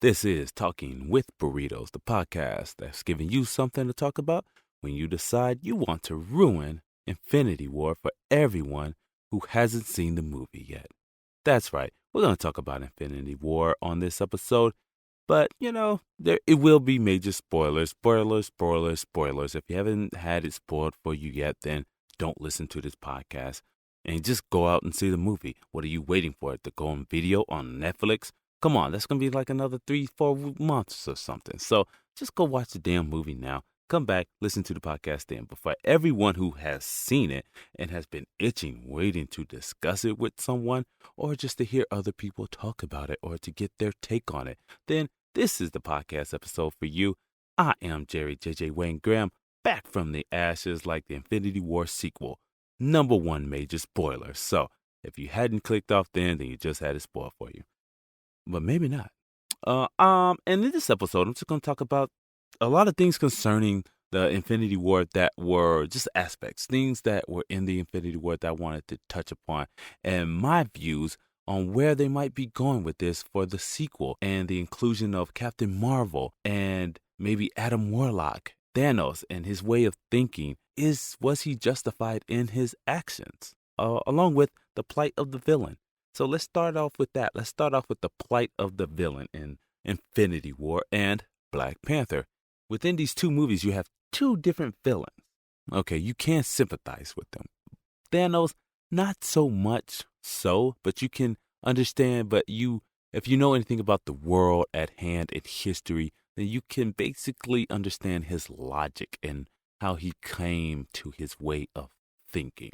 This is Talking with Burritos, the podcast that's giving you something to talk about when you decide you want to ruin Infinity War for everyone who hasn't seen the movie yet. That's right, we're going to talk about Infinity War on this episode, but, it will be major spoilers. Spoilers. If you haven't had it spoiled for you yet, then don't listen to this podcast and just go out and see the movie. What are you waiting for? It to go on video on Netflix? Come on, that's going to be like another 3-4 months or something. So just go watch the damn movie now. Come back, listen to the podcast then. But for everyone who has seen it and has been itching, waiting to discuss it with someone, or just to hear other people talk about it, or to get their take on it, then this is the podcast episode for you. I am Jerry J.J. Wayne Graham, back from the ashes like the Infinity War sequel. Number one major spoiler. So if you hadn't clicked off then you just had it spoiled for you. But maybe not. And in this episode, I'm just going to talk about a lot of things concerning the Infinity War that were just aspects, things that were in the Infinity War that I wanted to touch upon, and my views on where they might be going with this for the sequel, and the inclusion of Captain Marvel and maybe Adam Warlock, Thanos, and his way of thinking. Was he justified in his actions? Along with the plight of the villain. So let's start off with that. Let's start off with the plight of the villain in Infinity War and Black Panther. Within these two movies, you have two different villains. Okay, you can sympathize with them. Thanos, not so much so, but you can understand. But if you know anything about the world at hand and history, then you can basically understand his logic and how he came to his way of thinking.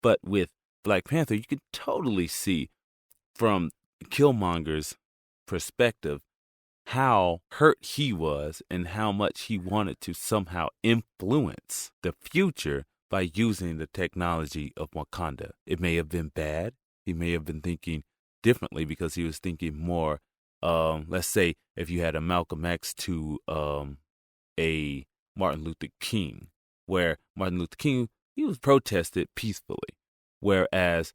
But with Black Panther, you can totally see from Kilmonger's perspective how hurt he was and how much he wanted to somehow influence the future by using the technology of Wakanda. It may have been bad. He may have been thinking differently because he was thinking more, let's say, if you had a Malcolm X to a Martin Luther King, where Martin Luther King, he was protested peacefully. Whereas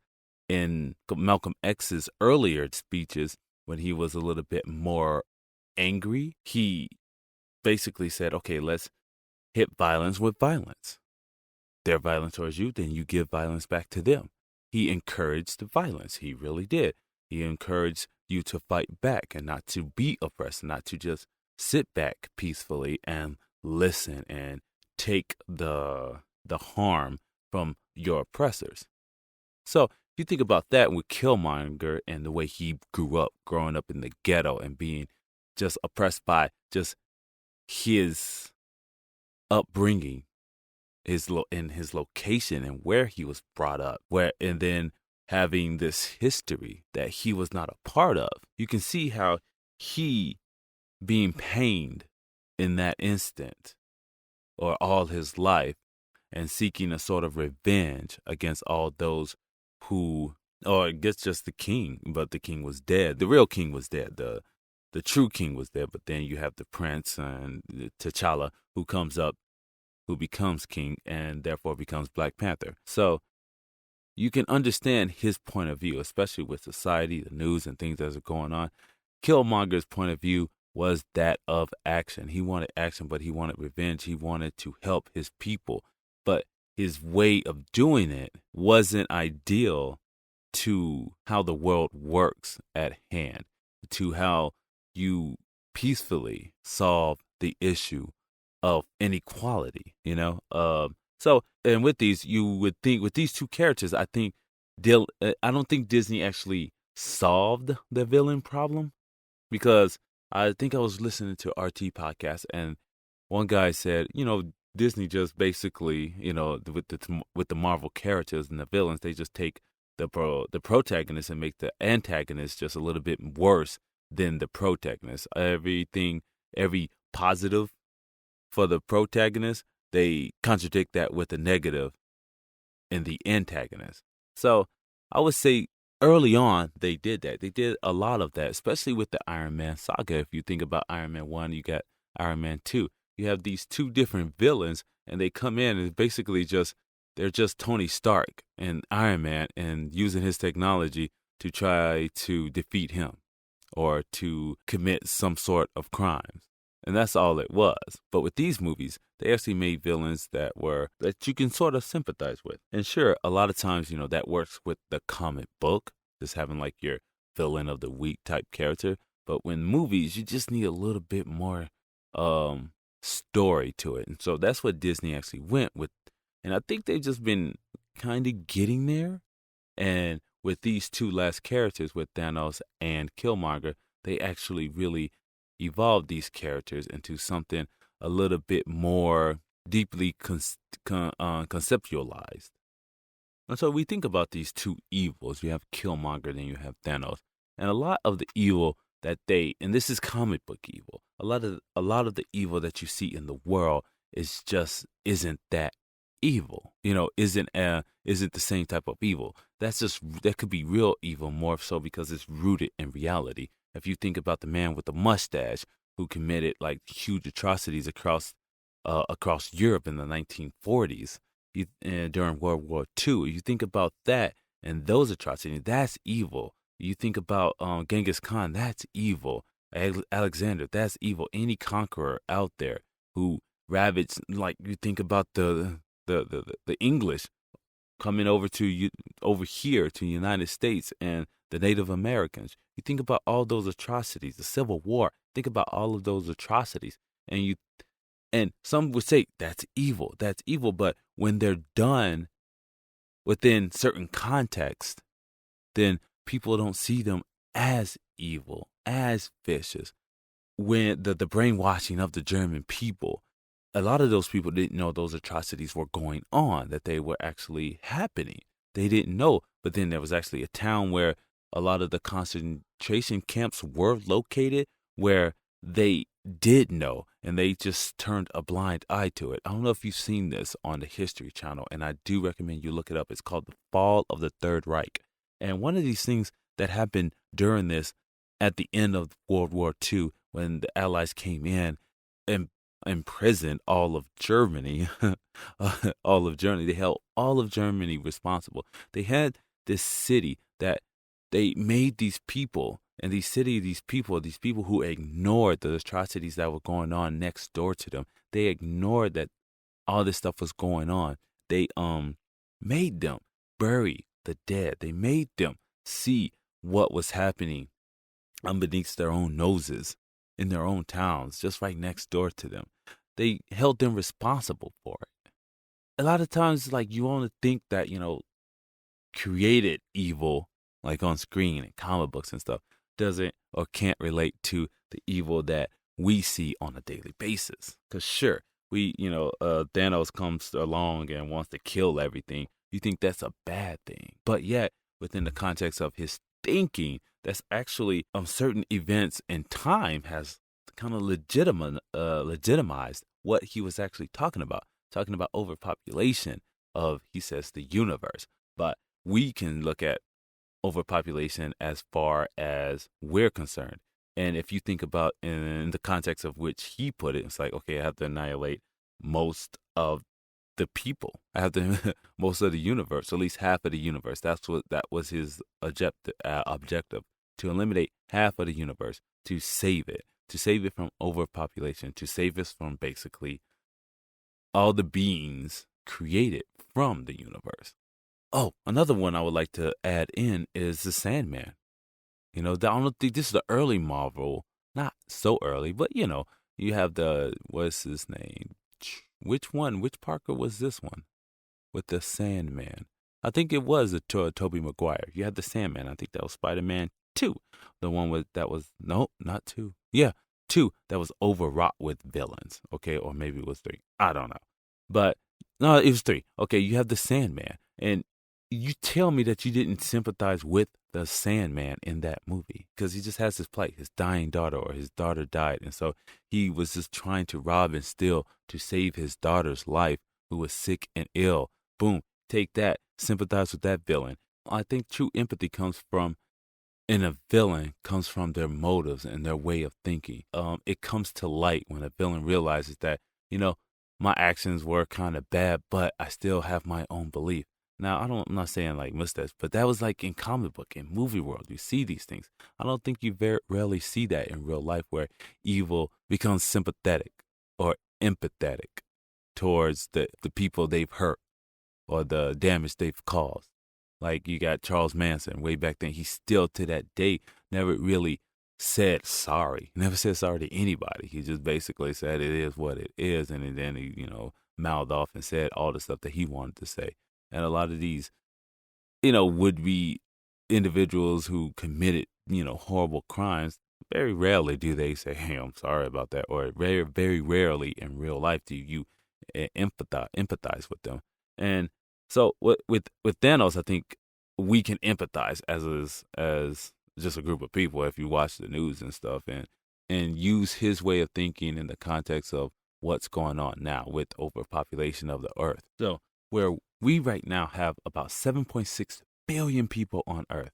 in Malcolm X's earlier speeches, when he was a little bit more angry, he basically said, okay, let's hit violence with violence. Their violence towards you, then you give violence back to them. He encouraged the violence. He really did. He encouraged you to fight back and not to be oppressed, not to just sit back peacefully and listen and take the harm from your oppressors. So if you think about that with Killmonger and the way he grew up, growing up in the ghetto and being just oppressed by just his upbringing, his location and where he was brought up, and then having this history that he was not a part of, you can see how he being pained in that instant or all his life and seeking a sort of revenge against all those who, or I guess just the king, but the king was dead. The real king was dead. The true king was dead. But then you have the prince and T'Challa who comes up, who becomes king and therefore becomes Black Panther. So you can understand his point of view, especially with society, the news, and things that are going on. Killmonger's point of view was that of action. He wanted action, but he wanted revenge. He wanted to help his people. But his way of doing it wasn't ideal to how the world works at hand, to how you peacefully solve the issue of inequality, So, and with these, you would think with these two characters, I don't think Disney actually solved the villain problem, because I think I was listening to RT podcast and one guy said, Disney just basically, with the Marvel characters and the villains, they just take the protagonist and make the antagonist just a little bit worse than the protagonist. Every positive for the protagonist, they contradict that with the negative in the antagonist. So I would say early on they did that. They did a lot of that, especially with the Iron Man saga. If you think about Iron Man 1, you got Iron Man 2. You have these two different villains, and they come in and basically they're just Tony Stark and Iron Man and using his technology to try to defeat him. or to commit some sort of crimes. And that's all it was. But with these movies, they actually made villains that you can sort of sympathize with. And sure, a lot of times, that works with the comic book, just having like your villain of the week type character. But when movies, you just need a little bit more story to it. And so that's what Disney actually went with. And I think they've just been kind of getting there. And with these two last characters, with Thanos and Killmonger, they actually really evolved these characters into something a little bit more deeply conceptualized. And so we think about these two evils. You have Killmonger, then you have Thanos. And a lot of the evil and this is comic book evil, a lot of the evil that you see in the world isn't that evil, isn't the same type of evil. That could be real evil, more so because it's rooted in reality. If you think about the man with the mustache who committed like huge atrocities across Europe in the 1940s, during World War II, you think about that and those atrocities, that's evil. You think about Genghis Khan, that's evil. Alexander, that's evil. Any conqueror out there who ravaged, like you think about the English coming over here to the United States and the Native Americans. You think about all those atrocities, the Civil War. Think about all of those atrocities, and some would say that's evil. That's evil, but when they're done within certain context, then people don't see them as evil, as vicious. When the brainwashing of the German people, a lot of those people didn't know those atrocities were going on, that they were actually happening. They didn't know. But then there was actually a town where a lot of the concentration camps were located, where they did know, and they just turned a blind eye to it. I don't know if you've seen this on the History Channel, and I do recommend you look it up. It's called The Fall of the Third Reich. And one of these things that happened during this, at the end of World War II, when the Allies came in and imprisoned all of Germany, they held all of Germany responsible. They had this city that they made these people, and these people who ignored the atrocities that were going on next door to them. They ignored that all this stuff was going on. They made them bury the dead. They made them see what was happening underneath their own noses in their own towns, just right next door to them. They held them responsible for it. A lot of times, like, you want to think that, created evil, like on screen and comic books and stuff, doesn't or can't relate to the evil that we see on a daily basis. Because sure, Thanos comes along and wants to kill everything. You think that's a bad thing. But yet, within the context of his thinking, that's actually certain events and time has kind of legitimized what he was actually talking about overpopulation of, he says, the universe. But we can look at overpopulation as far as we're concerned. And if you think about in the context of which he put it, it's like, okay, I have to annihilate most of the people. I have to most of the universe, at least half of the universe. That was his objective, to eliminate half of the universe, to save it from overpopulation, to save us from basically all the beings created from the universe. Oh, another one I would like to add in is the Sandman. I don't think this is the early Marvel, not so early, but you have what's his name? Which Parker was this one with the Sandman? I think it was Tobey Maguire. You had the Sandman. I think that was Spider-Man 2. The one not 2. Yeah, 2 that was overwrought with villains. Okay, or maybe it was 3. I don't know. But no, it was 3. Okay, you have the Sandman. And you tell me that you didn't sympathize with the Sandman in that movie, because he just has his plight, his dying daughter, or his daughter died. And so he was just trying to rob and steal to save his daughter's life, who was sick and ill. Boom, take that, sympathize with that villain. I think true empathy comes from their motives and their way of thinking. It comes to light when a villain realizes that, my actions were kind of bad, but I still have my own belief. Now, I'm not saying like mustache, but that was like in comic book, in movie world, you see these things. I don't think you very rarely see that in real life where evil becomes sympathetic or empathetic towards the people they've hurt or the damage they've caused. Like you got Charles Manson way back then. He still to that day never really said sorry. Never said sorry to anybody. He just basically said it is what it is, and then he, mouthed off and said all the stuff that he wanted to say. And a lot of these, would be individuals who committed, horrible crimes. Very rarely do they say, "Hey, I'm sorry about that," or very, very rarely in real life do you empathize with them. And so with Thanos, I think we can empathize as just a group of people if you watch the news and stuff, and use his way of thinking in the context of what's going on now with overpopulation of the earth. So where we right now have about 7.6 billion people on earth,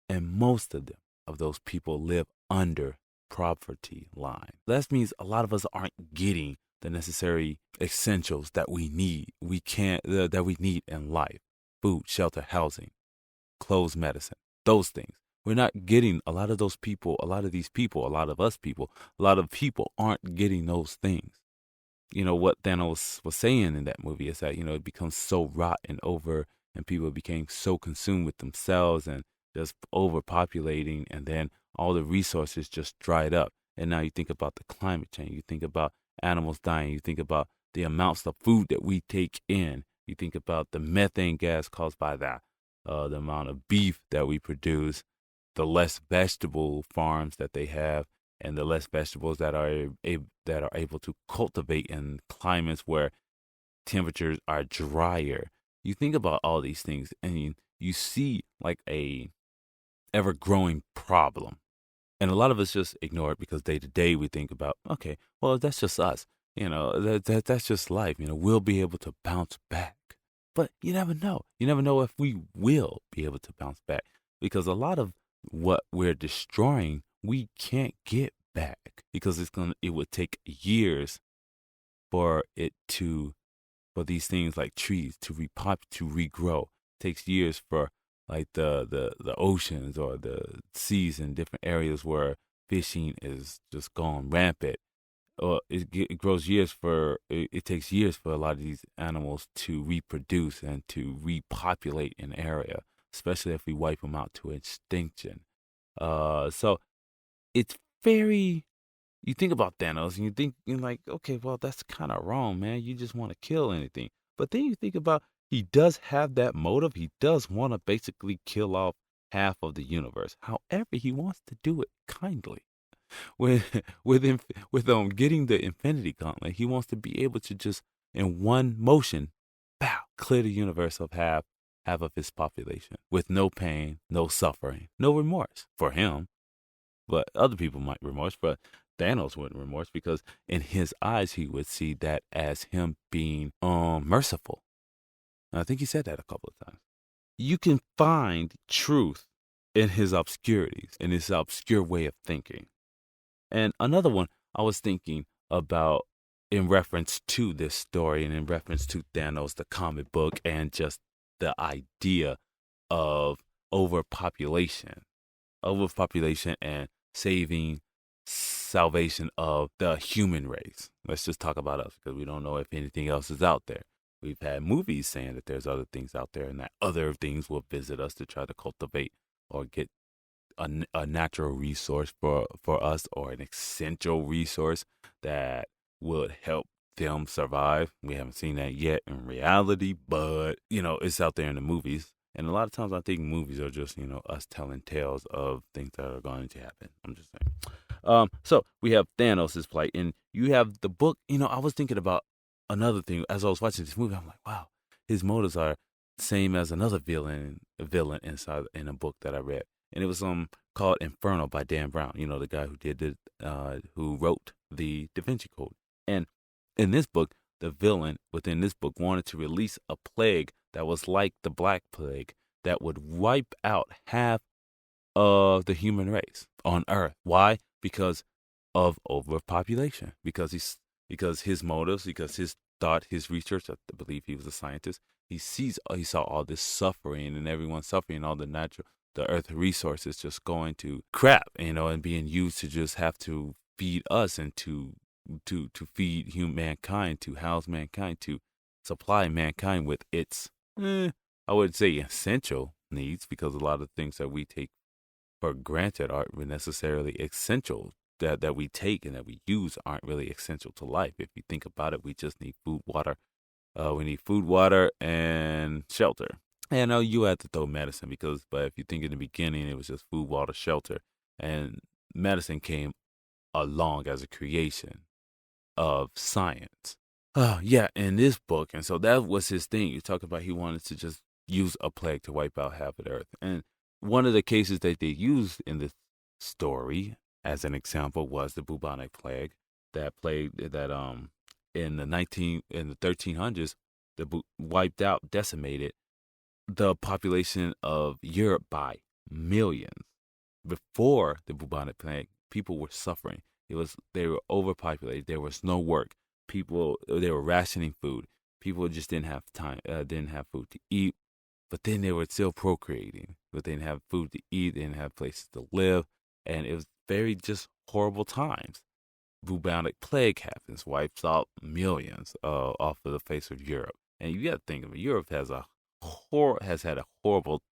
and most of those people live under poverty line. That means a lot of us aren't getting the necessary essentials that we need. That we need in life: food, shelter, housing, clothes, medicine, those things. We're not getting a lot of those people, a lot of these people, a lot of us people, a lot of people aren't getting those things. What Thanos was saying in that movie is that, it becomes so rotten over, and people became so consumed with themselves and just overpopulating, and then all the resources just dried up. And now you think about the climate change, you think about animals dying, you think about the amounts of food that we take in, you think about the methane gas caused by that, the amount of beef that we produce, the less vegetable farms that they have, and the less vegetables that are able to cultivate in climates where temperatures are drier. You think about all these things, and you see like a ever-growing problem. And a lot of us just ignore it because day to day we think about, okay, well, that's just us. That's just life. We'll be able to bounce back. But you never know. You never know if we will be able to bounce back, because a lot of what we're destroying, we can't get back, because it would take years for these things like trees to regrow. It takes years for like the oceans or the seas in different areas where fishing is just gone rampant. Or it grows it takes years for a lot of these animals to reproduce and to repopulate an area, especially if we wipe them out to extinction. So it's very, you think about Thanos and you're like, okay, well, that's kind of wrong, man. You just want to kill anything. But then you think about, he does have that motive. He does want to basically kill off half of the universe. However, he wants to do it kindly. Getting the Infinity Gauntlet, he wants to be able to just in one motion, bow, clear the universe of half of his population with no pain, no suffering, no remorse for him. But other people might remorse, but Thanos wouldn't remorse, because in his eyes he would see that as him being merciful. And I think he said that a couple of times. You can find truth in his obscurities, in his obscure way of thinking. And another one I was thinking about in reference to this story and in reference to Thanos, the comic book, and just the idea of overpopulation and salvation of the human race. Let's just talk about us, because we don't know if anything else is out there. We've had movies saying that there's other things out there and that other things will visit us to try to cultivate or get a natural resource for us, or an essential resource that would help them survive. We haven't seen that yet in reality, but it's out there in the movies. And a lot of times I think movies are just, us telling tales of things that are going to happen. I'm just saying. So we have Thanos' plight, and you have the book. I was thinking about another thing as I was watching this movie. I'm like, wow, his motives are the same as another villain inside in a book that I read. And it was called Inferno by Dan Brown. The guy who wrote the Da Vinci Code. And in this book, the villain within this book wanted to release a plague that was like the Black Plague, that would wipe out half of the human race on Earth. Why? Because of overpopulation. Because his motives, because his thought, his research. I believe he was a scientist. he saw all this suffering and everyone suffering, all the earth resources just going to crap, and being used to just have to feed us and to feed mankind, to house mankind, to supply mankind with its, I would say, essential needs, because a lot of things that we take for granted aren't necessarily essential, that we take and that we use aren't really essential to life. If you think about it, we just need food, water. We need food, water, and shelter. And I know you had to throw medicine but if you think in the beginning, it was just food, water, shelter, and medicine came along as a creation of science. Yeah, in this book. And so that was his thing. You talk about he wanted to just use a plague to wipe out half of the earth. And one of the cases that they used in this story as an example was the bubonic plague, that in the 1300s wiped out, decimated the population of Europe by millions. Before the bubonic plague, people were suffering. They were overpopulated. There was no work. They were rationing food. People just didn't have food to eat. But then they were still procreating. But they didn't have food to eat. They didn't have places to live, and it was very just horrible times. Bubonic plague happens, wipes out millions off of the face of Europe. And you got to think of it. Europe has had a horrible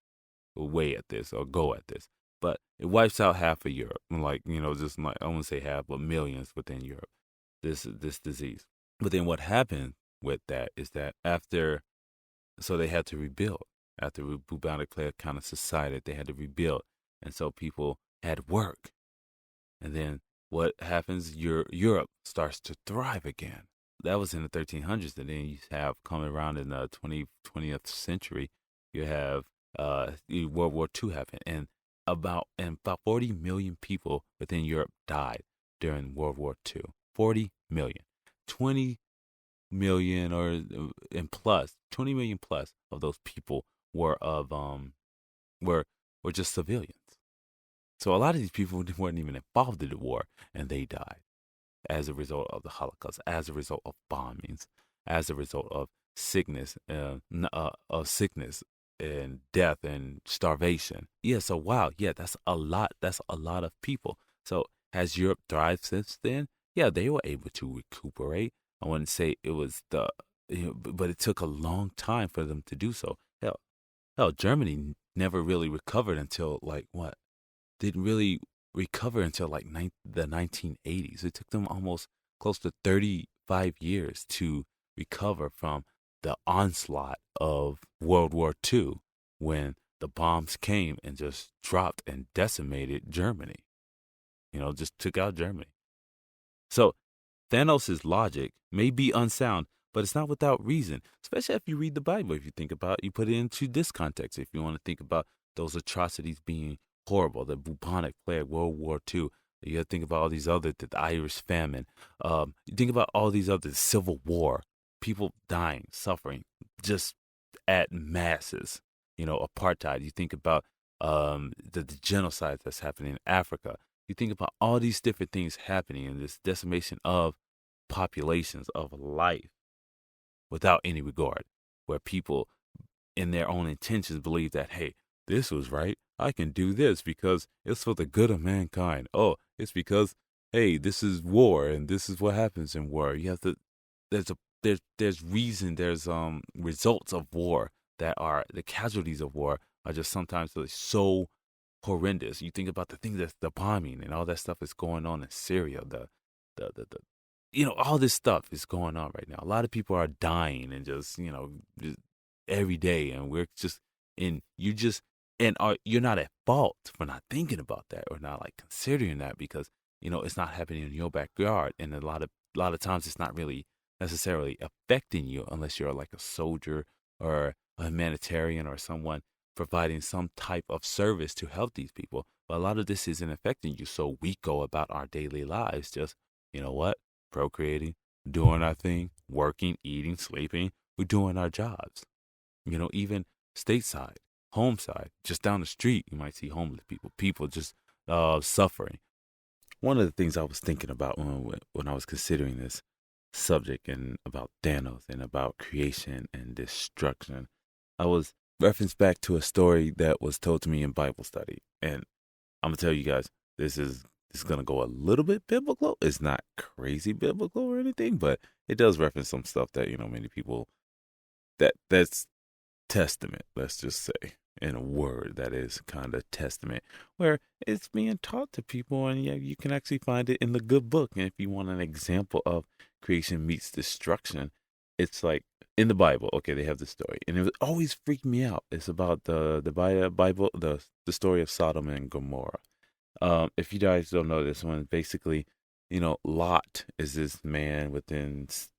way at this, or go at this. But it wipes out half of Europe, just like, I wouldn't say half, but millions within Europe, this disease. But then what happened with that is that so they had to rebuild. After bubonic plague kind of subsided, they had to rebuild. And so people had work. And then what happens? Europe starts to thrive again. That was in the 1300s. And then you have, coming around in the 20th century, you have World War II happen. And about 40 million people within Europe died during World War II. 40 million. 20 million plus 20 million plus of those people were just civilians. So a lot of these people weren't even involved in the war, and they died as a result of the Holocaust, as a result of bombings, as a result of sickness and death and starvation. Yeah, so wow, yeah, that's a lot. That's a lot of people. So has Europe thrived since then? Yeah, they were able to recuperate. I wouldn't say it was but it took a long time for them to do so. Hell, Germany never really recovered until didn't really recover until the 1980s. It took them almost close to 35 years to recover from the onslaught of World War II, when the bombs came and just dropped and decimated Germany. Just took out Germany. So Thanos' logic may be unsound, but it's not without reason, especially if you read the Bible. If you think about, you put it into this context, if you want to think about those atrocities being horrible, the bubonic plague, World War II, you got to think about all these other, the Irish famine. You think about all these other, Civil War, people dying, suffering, just at masses. Apartheid. You think about the genocide that's happening in Africa. You think about all these different things happening in this decimation of populations, of life, without any regard, where people in their own intentions believe that, hey, this was right. I can do this because it's for the good of mankind. Oh, it's because, hey, this is war and this is what happens in war. You have to, there's reason, there's results of war that are, the casualties of war are just sometimes so horrendous. You think about the things that's the bombing and all that stuff is going on in Syria, all this stuff is going on right now. A lot of people are dying and just every day, and we're just you're not at fault for not thinking about that or not considering that, because it's not happening in your backyard, and a lot of times it's not really necessarily affecting you unless you're like a soldier or a humanitarian or someone providing some type of service to help these people. But a lot of this isn't affecting you, so we go about our daily lives just, procreating, doing our thing, working, eating, sleeping. We're doing our jobs. Even stateside, home side, just down the street, you might see homeless people just suffering. One of the things I was thinking about when I was considering this subject and about Thanos and about creation and destruction, I was referenced back to a story that was told to me in Bible study. And I'm gonna tell you guys, this is gonna go a little bit biblical. It's not crazy biblical or anything, but it does reference some stuff that many people that's testament. Let's just say in a word that is kind of testament, where it's being taught to people, and yeah, you can actually find it in the good book. And if you want an example of creation meets destruction, it's like in the Bible. Okay, they have the story, and it always freaked me out. It's about the Bible, the story of Sodom and Gomorrah. If you guys don't know this one, basically, Lot is this man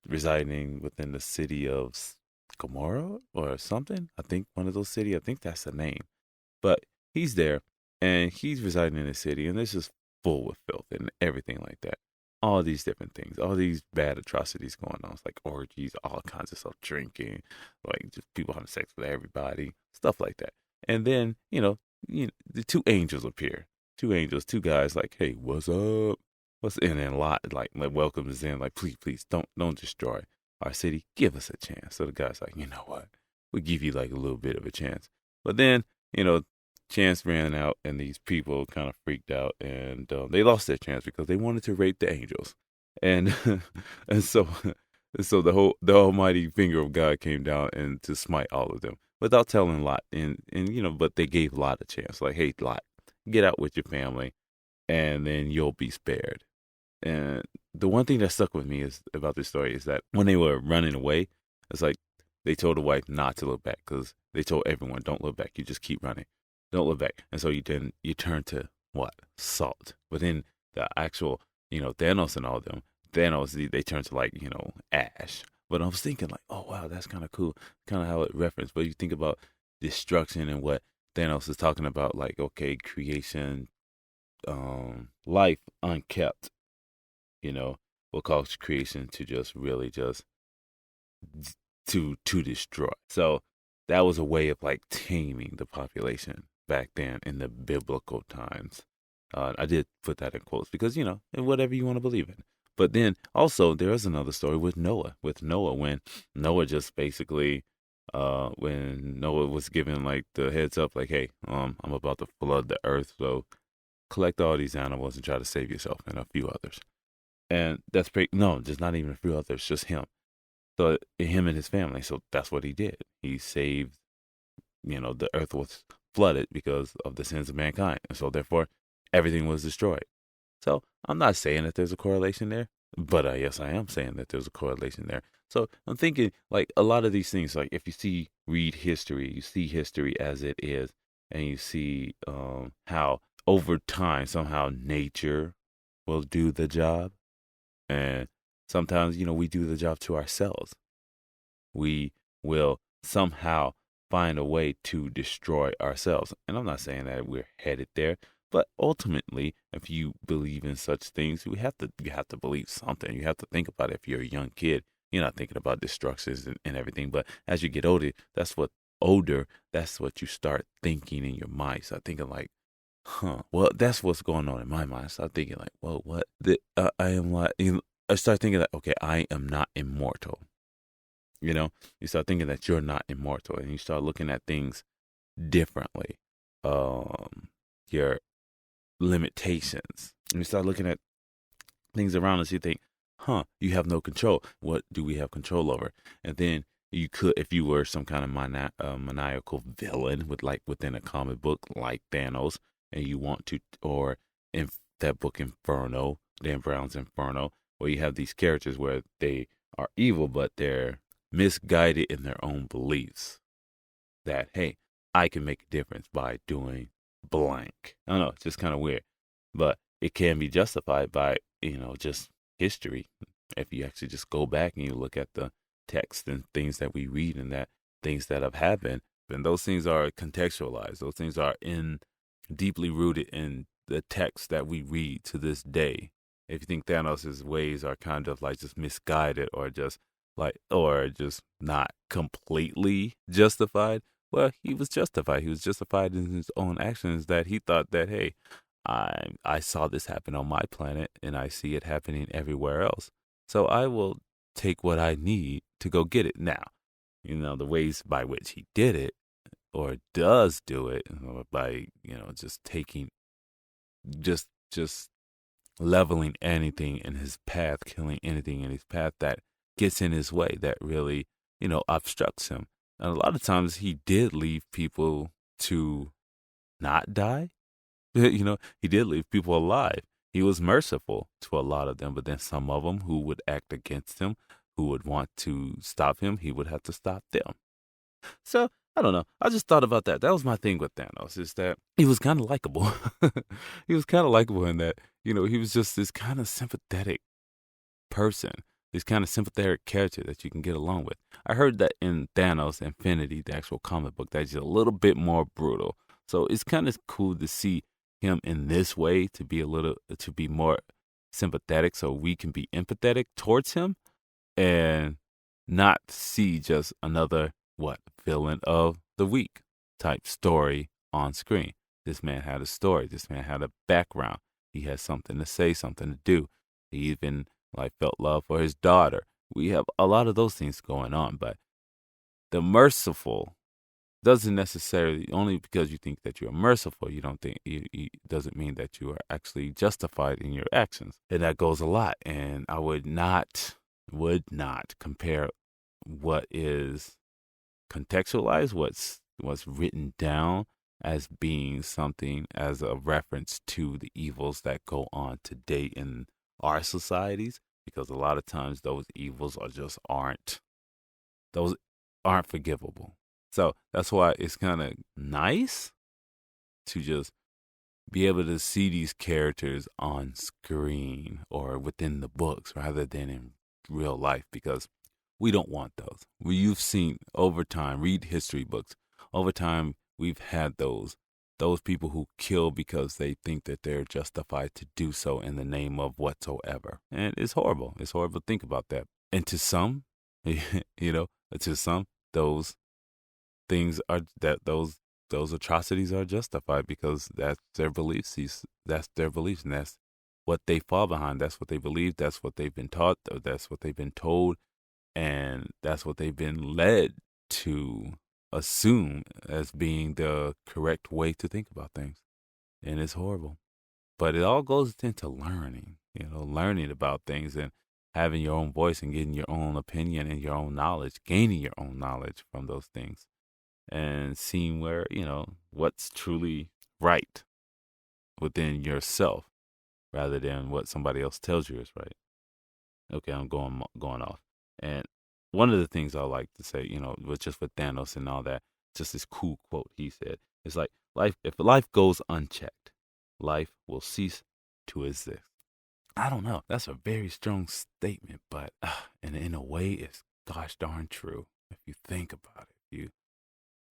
residing within the city of Gomorrah or something. I think one of those cities. I think that's the name. But he's there, and he's residing in the city, and this is full with filth and everything like that. All these different things, all these bad atrocities going on. It's like orgies, all kinds of stuff, drinking, like just people having sex with everybody, stuff like that. And then, the two angels appear. Two angels, two guys, like, hey, what's up? And then Lot like welcomes in, like, please don't destroy our city. Give us a chance. So the guy's like, you know what? We give you like a little bit of a chance. But then, chance ran out, and these people kind of freaked out, and they lost their chance because they wanted to rape the angels, and and so the almighty finger of God came down and to smite all of them without telling Lot, and but they gave Lot a chance, like, hey, Lot, get out with your family, and then you'll be spared. And the one thing that stuck with me is about this story is that when they were running away, it's like they told the wife not to look back, because they told everyone, don't look back. You just keep running. Don't look back. And so you turn to what? Salt. But then the actual, Thanos and all of them, they turn to like, ash. But I was thinking like, oh, wow, that's kind of cool. Kind of how it referenced. But you think about destruction and what Thanos is talking about, like, okay, creation, life unkept, will cause creation to just really just to destroy. So that was a way of like taming the population back then in the biblical times. I did put that in quotes because, whatever you want to believe in. But then also there is another story with Noah. When Noah just basically, when Noah was given like the heads up, like, hey, I'm about to flood the earth, so collect all these animals and try to save yourself and a few others. And that's no, just not even a few others, just him. So him and his family. So that's what he did. He saved, the earth was flooded because of the sins of mankind. And so therefore everything was destroyed. So I'm not saying that there's a correlation there, but yes, I am saying that there's a correlation there. So I'm thinking like a lot of these things, like if you read history, you see history as it is, and you see how over time somehow nature will do the job. And sometimes, we do the job to ourselves. We will somehow find a way to destroy ourselves. And I'm not saying that we're headed there, but ultimately, if you believe in such things, you have to believe something. You have to think about it. If you're a young kid, you're not thinking about destructions and everything. But as you get that's what you start thinking in your mind. You start thinking like, well, that's what's going on in my mind. I start thinking like, well, what? I am like, I start thinking that, okay, I am not immortal. You start thinking that you're not immortal, and you start looking at things differently. Your limitations. And you start looking at things around us, you think, you have no control. What do we have control over? And then you could, if you were some kind of maniacal villain within a comic book like Thanos, and you want to, or in that book Inferno, Dan Brown's Inferno, where you have these characters where they are evil, but they're misguided in their own beliefs. That, hey, I can make a difference by doing blank. I don't know, it's just kind of weird. But it can be justified by, just history. If you actually just go back and you look at the text and things that we read and that things that have happened, then those things are contextualized. Those things are deeply rooted in the text that we read to this day. If you think Thanos' ways are kind of like just misguided or just not completely justified, well, he was justified. He was justified in his own actions, that he thought that, hey, I saw this happen on my planet and I see it happening everywhere else. So I will take what I need to go get it. Now, the ways by which he did it or does do it, or by, just taking, just leveling anything in his path, killing anything in his path that gets in his way, that really, obstructs him. And a lot of times he did leave people to not die. He did leave people alive. He was merciful to a lot of them, but then some of them who would act against him, who would want to stop him, he would have to stop them. So, I don't know. I just thought about that. That was my thing with Thanos, is that he was kind of likable. He was kind of likable in that, he was just this kind of sympathetic person, this kind of sympathetic character that you can get along with. I heard that in Thanos Infinity, the actual comic book, that's just a little bit more brutal. So it's kind of cool to see him in this way, to be more sympathetic, so we can be empathetic towards him and not see just another villain of the week type story on screen. This man had a story. This man had a background. He had something to say, something to do. He even felt love for his daughter. We have a lot of those things going on, but the merciful doesn't necessarily, only because you think that you're merciful, you don't think, you doesn't mean that you are actually justified in your actions. And that goes a lot. And I would not compare what is contextualized, what's written down as being something, as a reference to the evils that go on today in our societies, because a lot of times those evils aren't forgivable. So that's why it's kind of nice to just be able to see these characters on screen or within the books rather than in real life, because we don't want those. You've seen over time, read history books. Over time, we've had those people who kill because they think that they're justified to do so in the name of whatsoever. And it's horrible. It's horrible to think about that. And to some, those things are, that those atrocities are justified because that's their beliefs. That's their beliefs, and that's what they fall behind. That's what they believe. That's what they've been taught. That's what they've been told. And that's what they've been led to assume as being the correct way to think about things. And it's horrible. But it all goes into learning, learning about things and having your own voice and getting your own opinion and your own knowledge, gaining your own knowledge from those things and seeing where, what's truly right within yourself rather than what somebody else tells you is right. Okay, I'm going off. And one of the things I like to say, just with Thanos and all that, just this cool quote he said, it's like, if life goes unchecked, life will cease to exist. I don't know. That's a very strong statement, but and in a way, it's gosh darn true if you think about it.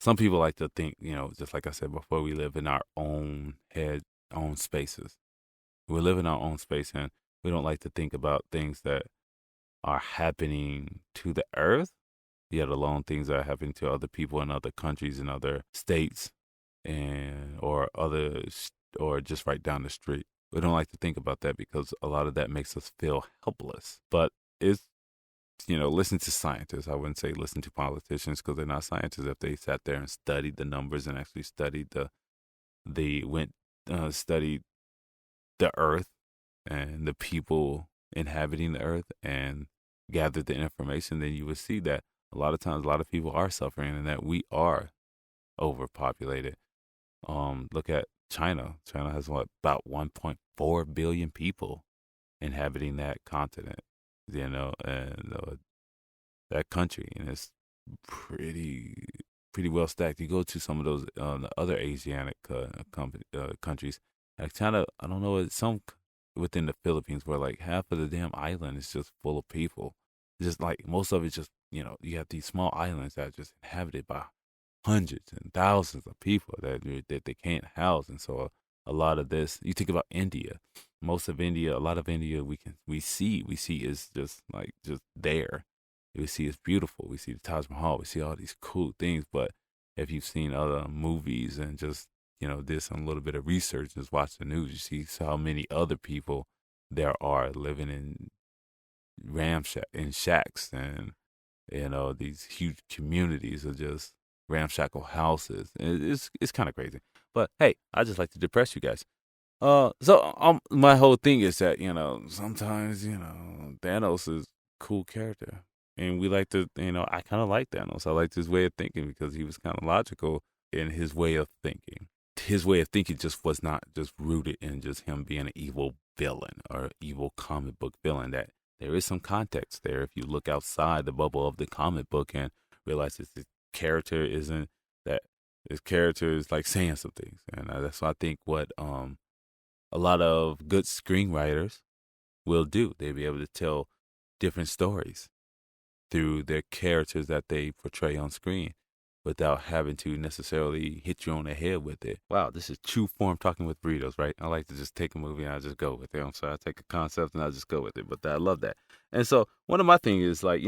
Some people like to think, just like I said before, we live in our own head, own spaces. We live in our own space, and we don't like to think about things that are happening to the earth, yet alone things that are happening to other people in other countries and other states or just right down the street. We don't like to think about that because a lot of that makes us feel helpless. But it's, listen to scientists. I wouldn't say listen to politicians because they're not scientists. If they sat there and studied the numbers and actually studied studied the earth and the people inhabiting the earth and gathered the information, then you would see that a lot of times a lot of people are suffering and that we are overpopulated. Look at China. China has about 1.4 billion people inhabiting that continent, and that country, and it's pretty well stacked. You go to some of those other Asiatic countries, like China. I don't know, some within the Philippines where like half of the damn island is just full of people. Just like most of it's just, you have these small islands that are just inhabited by hundreds and thousands of people that they can't house. And so a lot of this, you think about India, a lot of India we see is just there. We see it's beautiful. We see the Taj Mahal. We see all these cool things. But if you've seen other movies and just, did some little bit of research, just watch the news, you see how many other people there are living in ramshack in shacks, and these huge communities of just ramshackle houses. It's kind of crazy. But hey, I just like to depress you guys. My whole thing is that sometimes Thanos is a cool character, and we like to I kind of like Thanos. I liked his way of thinking because he was kind of logical in his way of thinking. His way of thinking just was not just rooted in just him being an evil villain or evil comic book villain. That there is some context there if you look outside the bubble of the comic book and realize that this character isn't that. His character is like saying some things, and that's why I think what a lot of good screenwriters will do. They'll be able to tell different stories through their characters that they portray on screen without having to necessarily hit you on the head with it. Wow, this is true form talking with burritos, right? I like to just take a movie and I just go with it. So I take a concept and I just go with it. But I love that. And so one of my things is like,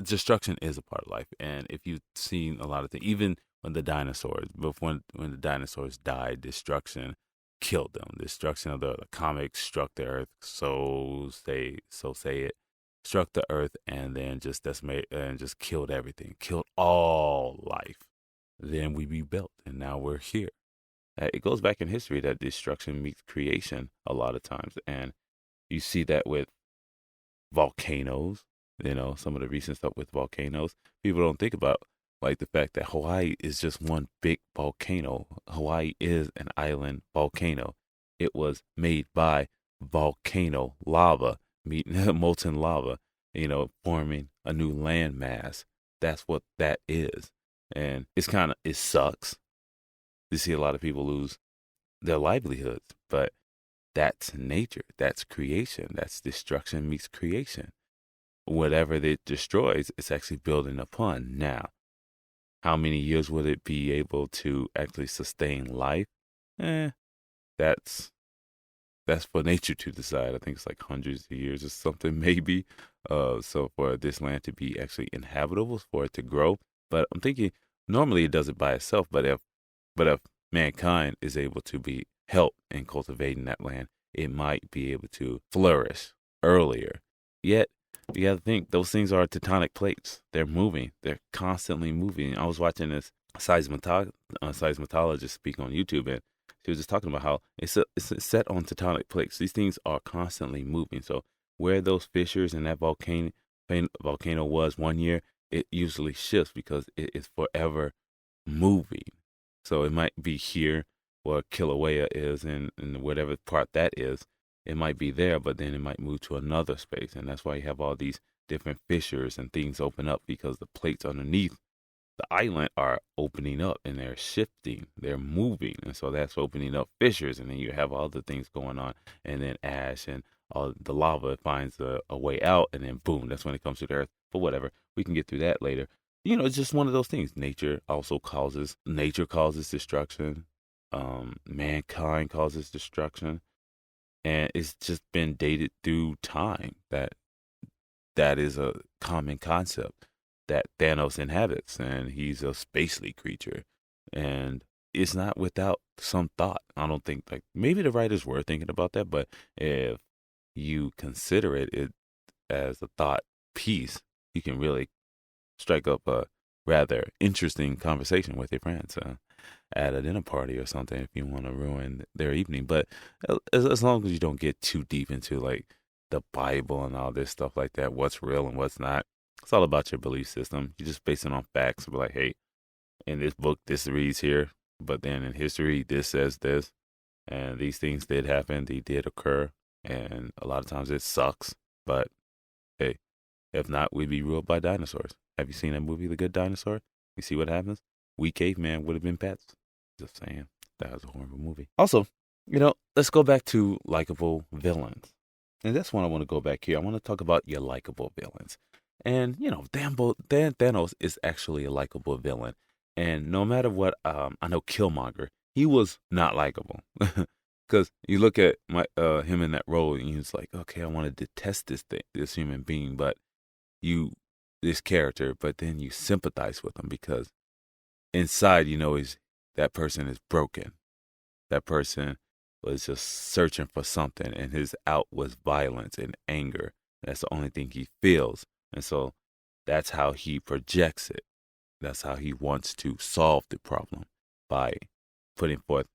destruction is a part of life. And if you've seen a lot of things, even when the dinosaurs, before when the dinosaurs died, destruction killed them. Destruction of the comics struck the earth, so say it, struck the earth and then just decimated and just killed everything, killed all life. Then we rebuilt, and now we're here. It goes back in history that destruction meets creation a lot of times, and you see that with volcanoes. Some of the recent stuff with volcanoes, people don't think about like the fact that Hawaii is just one big volcano. Hawaii is an island volcano. It was made by volcano lava, meeting molten lava, forming a new land mass. That's what that is. And it sucks to see a lot of people lose their livelihoods, but that's nature. That's creation. That's destruction meets creation. Whatever it destroys, it's actually building upon. Now, how many years would it be able to actually sustain life? That's for nature to decide. I think it's like hundreds of years or something, maybe. So for this land to be actually inhabitable, for it to grow. But I'm thinking normally it does it by itself. But if mankind is able to be helped in cultivating that land, it might be able to flourish earlier. Yet you got to think those things are tectonic plates. They're moving. They're constantly moving. I was watching this seismologist speak on YouTube, and she was just talking about how it's set on tectonic plates. These things are constantly moving. So where those fissures in that volcano was one year, it usually shifts because it is forever moving. So it might be here where Kilauea is, and whatever part that is, it might be there, but then it might move to another space. And that's why you have all these different fissures and things open up, because the plates underneath the island are opening up and they're shifting, they're moving. And so that's opening up fissures. And then you have all the things going on, and then ash and all the lava finds a way out, and then boom, that's when it comes to the earth. But whatever, we can get through that later. It's just one of those things. Nature causes destruction. Mankind causes destruction. And it's just been dated through time that is a common concept that Thanos inhabits, and he's a spacely creature. And it's not without some thought. I don't think, like, maybe the writers were thinking about that, but if you consider it as a thought piece, you can really strike up a rather interesting conversation with your friends at a dinner party or something if you want to ruin their evening. But as long as you don't get too deep into like the Bible and all this stuff like that, what's real and what's not, it's all about your belief system. You just base it on facts. Be like, hey, in this book, this reads here, but then in history, this says this, and these things did happen, they did occur, and a lot of times it sucks. But hey, if not, we'd be ruled by dinosaurs. Have you seen that movie, The Good Dinosaur? You see what happens? We caveman would have been pets. Just saying, that was a horrible movie. Also, let's go back to likable villains. And that's when I want to go back here. I want to talk about your likable villains. And, Thanos is actually a likable villain. And no matter what, I know Kilmonger, he was not likable. Because you look at him in that role, and he's like, okay, I want to detest this human being, but this character, but then you sympathize with him because inside, that person is broken. That person was just searching for something, and his out was violence and anger. That's the only thing he feels. And so that's how he projects it. That's how he wants to solve the problem, by putting forth,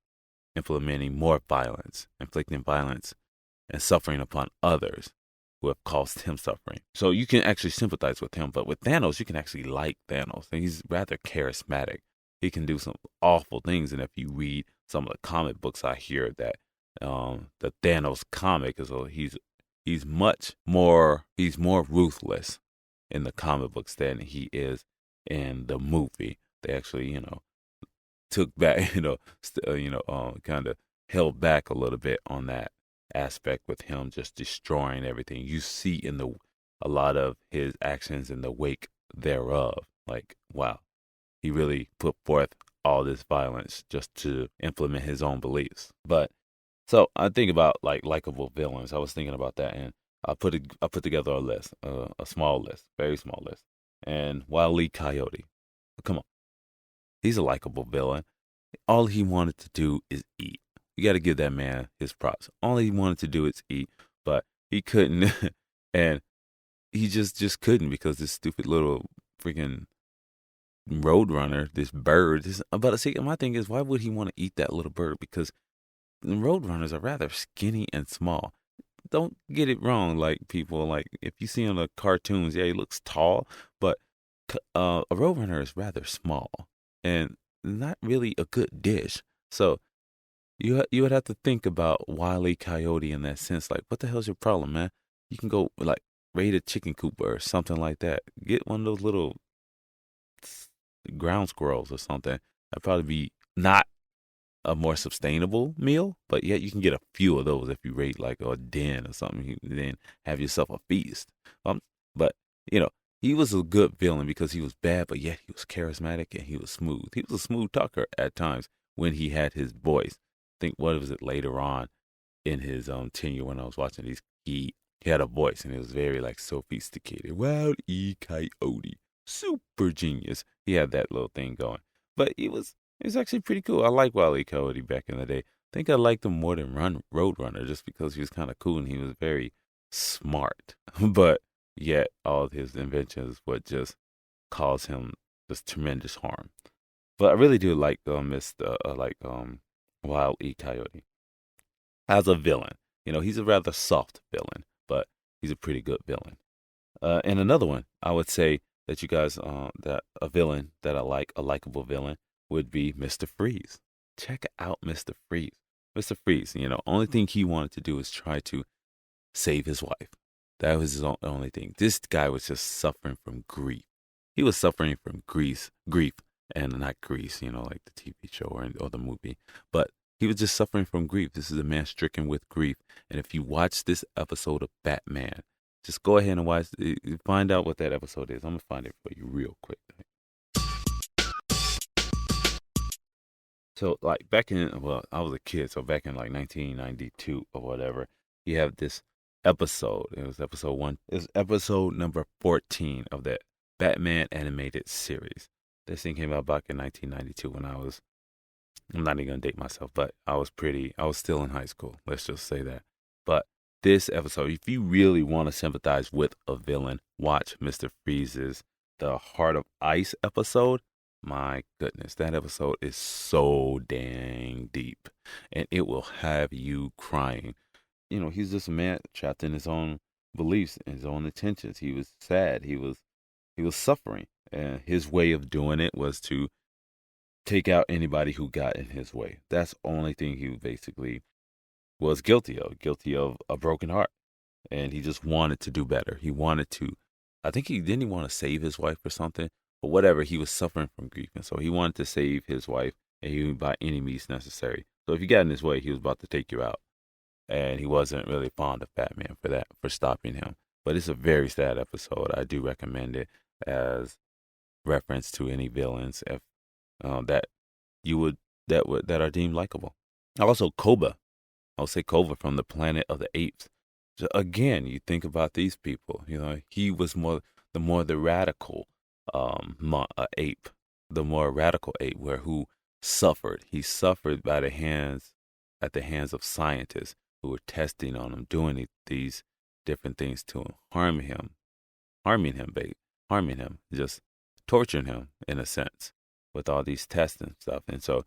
implementing more violence, inflicting violence and suffering upon others who have caused him suffering. So you can actually sympathize with him. But with Thanos, you can actually like Thanos. And he's rather charismatic. He can do some awful things. And if you read some of the comic books, I hear that the Thanos comic is he's more ruthless in the comic books than he is in the movie. They actually, took back, kind of held back a little bit on that aspect with him just destroying everything. You see in a lot of his actions in the wake thereof. Like, wow, he really put forth all this violence just to implement his own beliefs. But so I think about like likable villains. I was thinking about that, and I put together a list, a small list, very small list. And Wile E. Coyote, come on, he's a likable villain. All he wanted to do is eat. You got to give that man his props. All he wanted to do is eat, but he couldn't, and he just couldn't, because this stupid little freaking roadrunner, this bird. My thing is, why would he want to eat that little bird? Because the roadrunners are rather skinny and small. Don't get it wrong, like people, like if you see on the cartoons, yeah, he looks tall, but a roadrunner is rather small and not really a good dish. So you would have to think about Wile E. Coyote in that sense. Like, what the hell's your problem, man? You can go like raid a chicken coop or something like that. Get one of those little ground squirrels or something. That'd probably be not a more sustainable meal, but yet you can get a few of those if you raid like a den or something. You then have yourself a feast. But he was a good villain because he was bad, but yet he was charismatic and he was smooth. He was a smooth talker at times when he had his voice. I think what was it later on in his tenure when I was watching these, he had a voice and it was very like sophisticated. Wile E. Coyote, super genius. He had that little thing going, but he was actually pretty cool. I like Wile E. Coyote back in the day. I think I liked him more than Roadrunner just because he was kind of cool and he was very smart. But yet all of his inventions would just cause him just tremendous harm. But I really do like Wile E. Coyote as a villain. He's a rather soft villain, but he's a pretty good villain. And another one, I would say that you guys, that a villain that I like, a likable villain, would be Mr. Freeze. Check out Mr. Freeze. Mr. Freeze, only thing he wanted to do is try to save his wife. That was his only thing. This guy was just suffering from grief. He was suffering from grief, and not Grease, like the TV show or the movie. But he was just suffering from grief. This is a man stricken with grief. And if you watch this episode of Batman, just go ahead and watch, find out what that episode is. I'm going to find it for you real quick. So, like, I was a kid, so back in, like, 1992 or whatever, you have this episode. It was episode 1. It was episode number 14 of that Batman animated series. This thing came out back in 1992 when I'm not even going to date myself, but I was still in high school. Let's just say that. But this episode, if you really want to sympathize with a villain, watch Mr. Freeze's The Heart of Ice episode. My goodness, that episode is so dang deep, and it will have you crying. He's just a man trapped in his own beliefs and his own intentions. He was sad. He was suffering, and his way of doing it was to take out anybody who got in his way. That's the only thing he basically was guilty of a broken heart, and he just wanted to do better. He wanted to, I think he want to save his wife or something. But whatever, he was suffering from grief, and so he wanted to save his wife, and he would by any means necessary. So if you got in his way, he was about to take you out, and he wasn't really fond of Batman for stopping him. But it's a very sad episode. I do recommend it as reference to any villains that are deemed likable. Also, Koba. I'll say Koba from the Planet of the Apes. So again, you think about these people. He was the radical ape, the more radical ape, who suffered. He suffered at the hands of scientists who were testing on him, doing these different things to harming him, harming him, just torturing him in a sense with all these tests and stuff. And so,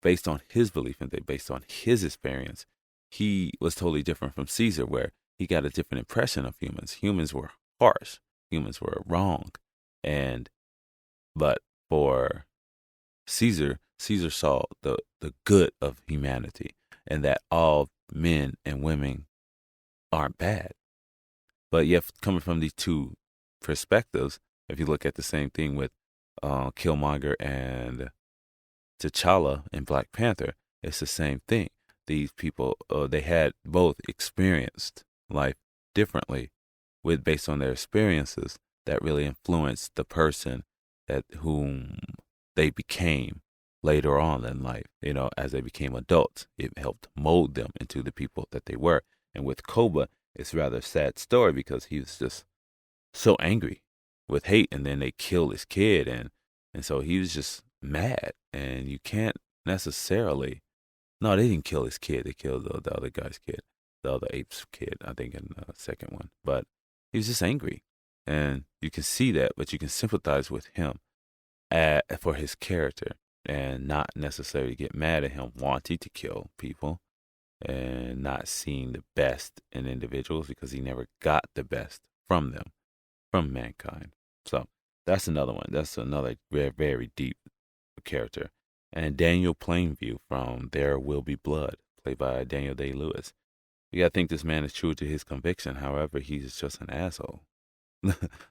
based on his belief and based on his experience, he was totally different from Caesar, where he got a different impression of humans. Humans were harsh, humans were wrong, and but for Caesar saw the good of humanity and that all men and women aren't bad. But yet, coming from these two perspectives, if you look at the same thing with Kilmonger and T'Challa in Black Panther, it's the same thing. These people, they had both experienced life differently, based on their experiences that really influenced the person that whom they became later on in life. As they became adults, it helped mold them into the people that they were. And with Koba, it's a rather sad story because he was just so angry with hate, and then they killed his kid, and so he was just mad. And you can't necessarily. No, they didn't kill his kid. They killed the other guy's kid, the other ape's kid, I think, in the second one. But he was just angry, and you can see that, but you can sympathize with him for his character, and not necessarily get mad at him wanting to kill people and not seeing the best in individuals, because he never got the best from them, from mankind. So that's another one. That's another very, very deep character. And Daniel Plainview from There Will Be Blood, played by Daniel Day-Lewis. You gotta think this man is true to his conviction. However, he's just an asshole.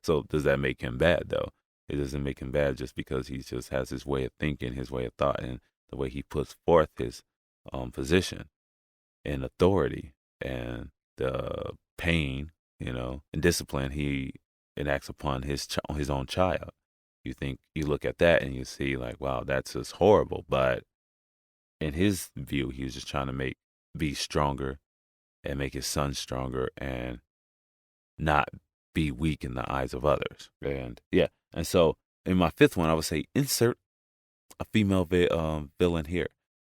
So does that make him bad, though? It doesn't make him bad just because he just has his way of thinking, his way of thought, and the way he puts forth his position and authority and the pain, and discipline he enacts upon his own child. You look at that and you see like, wow, that's just horrible. But in his view, he was just trying to be stronger and make his son stronger and not be weak in the eyes of others. And yeah. And so in my fifth one, I would say insert a female villain here.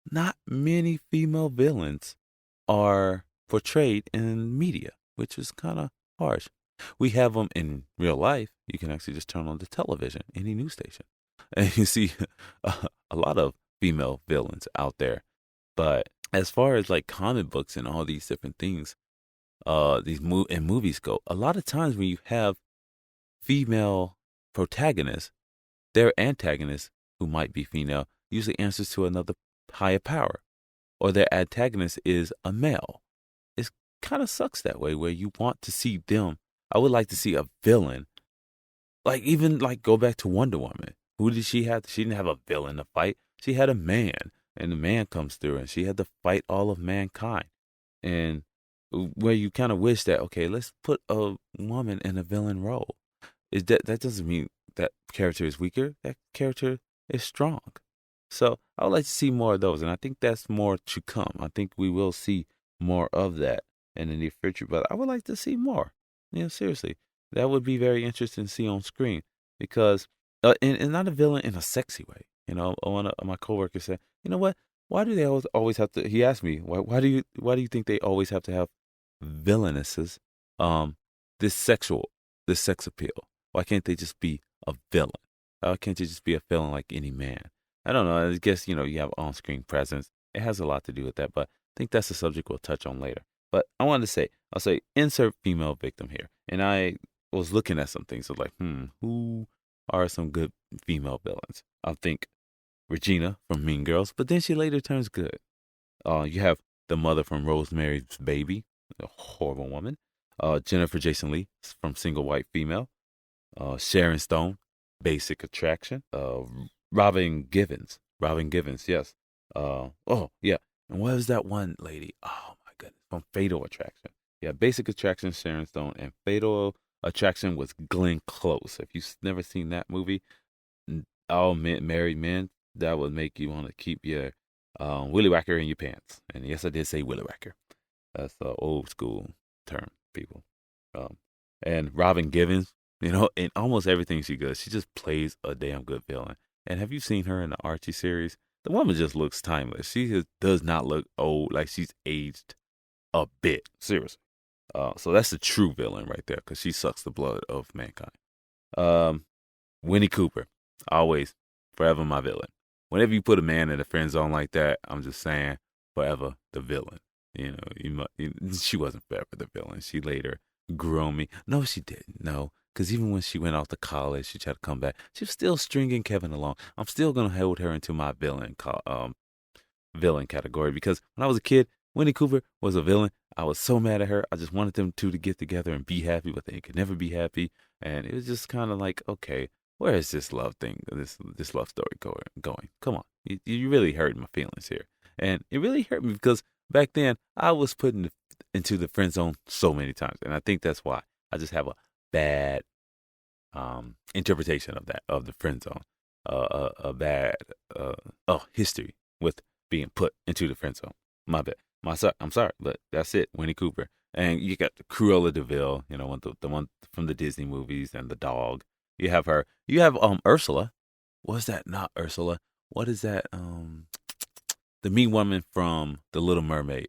Not many female villains are portrayed in media, which is kind of harsh. We have them in real life. You can actually just turn on the television, any news station, and you see a lot of female villains out there. But as far as like comic books and all these different things, and movies go, a lot of times when you have female protagonists, their antagonist, who might be female, usually answers to another higher power, or their antagonist is a male. It kind of sucks that way, where you want to see them. I would like to see a villain, even go back to Wonder Woman. Who did she have? She didn't have a villain to fight. She had a man, and the man comes through, and she had to fight all of mankind. And where you kind of wish that, okay, let's put a woman in a villain role. That doesn't mean that character is weaker. That character is strong. So I would like to see more of those, and I think that's more to come. I think we will see more of that in the near future, but I would like to see more. Seriously, that would be very interesting to see on screen, because and not a villain in a sexy way. One of my coworkers said, "You know what? Why do they always have to?" He asked me, "Why do you think they always have to have villainesses? This sex appeal. Why can't they just be a villain? Why can't you just be a villain like any man?" I don't know. I guess you have on-screen presence. It has a lot to do with that, but I think that's a subject we'll touch on later. But I wanted to say, I'll say insert female victim here. And I was looking at some things. So like, who are some good female villains? I think Regina from Mean Girls, but then she later turns good. You have the mother from Rosemary's Baby, a horrible woman. Jennifer Jason Leigh from Single White Female. Sharon Stone, Basic Attraction. Robin Givens, yes. Oh, yeah. And what was that one lady? Oh, my goodness. From Fatal Attraction. Yeah, Basic Attraction, Sharon Stone, and Fatal Attraction was Glenn Close. If you've never seen that movie, all married men, that would make you want to keep your willy whacker in your pants. And yes, I did say willy whacker. That's the old school term, people. And Robin Givens, in almost everything she does, she just plays a damn good villain. And have you seen her in the Archie series? The woman just looks timeless. She does not look old, like she's aged a bit. Seriously. So that's the true villain right there, because she sucks the blood of mankind. Winnie Cooper, always, forever my villain. Whenever you put a man in a friend zone like that, I'm just saying, forever the villain. She wasn't forever the villain. She later grew on me. No, she didn't. No, because even when she went off to college, she tried to come back. She was still stringing Kevin along. I'm still gonna hold her into my villain category, because when I was a kid, Winnie Cooper was a villain. I was so mad at her. I just wanted them two to get together and be happy, but they could never be happy. And it was just kind of like, okay, where is this love thing, this love story going? Come on, you really hurt my feelings here, and it really hurt me because back then I was put into the friend zone so many times, and I think that's why I just have a bad interpretation of the friend zone, a bad history with being put into the friend zone. My bad. I'm sorry, but that's it. Winnie Cooper. And you got Cruella de Vil, the one from the Disney movies, and the dog. You have her. You have Ursula. Was that not Ursula? What is that? The mean woman from The Little Mermaid.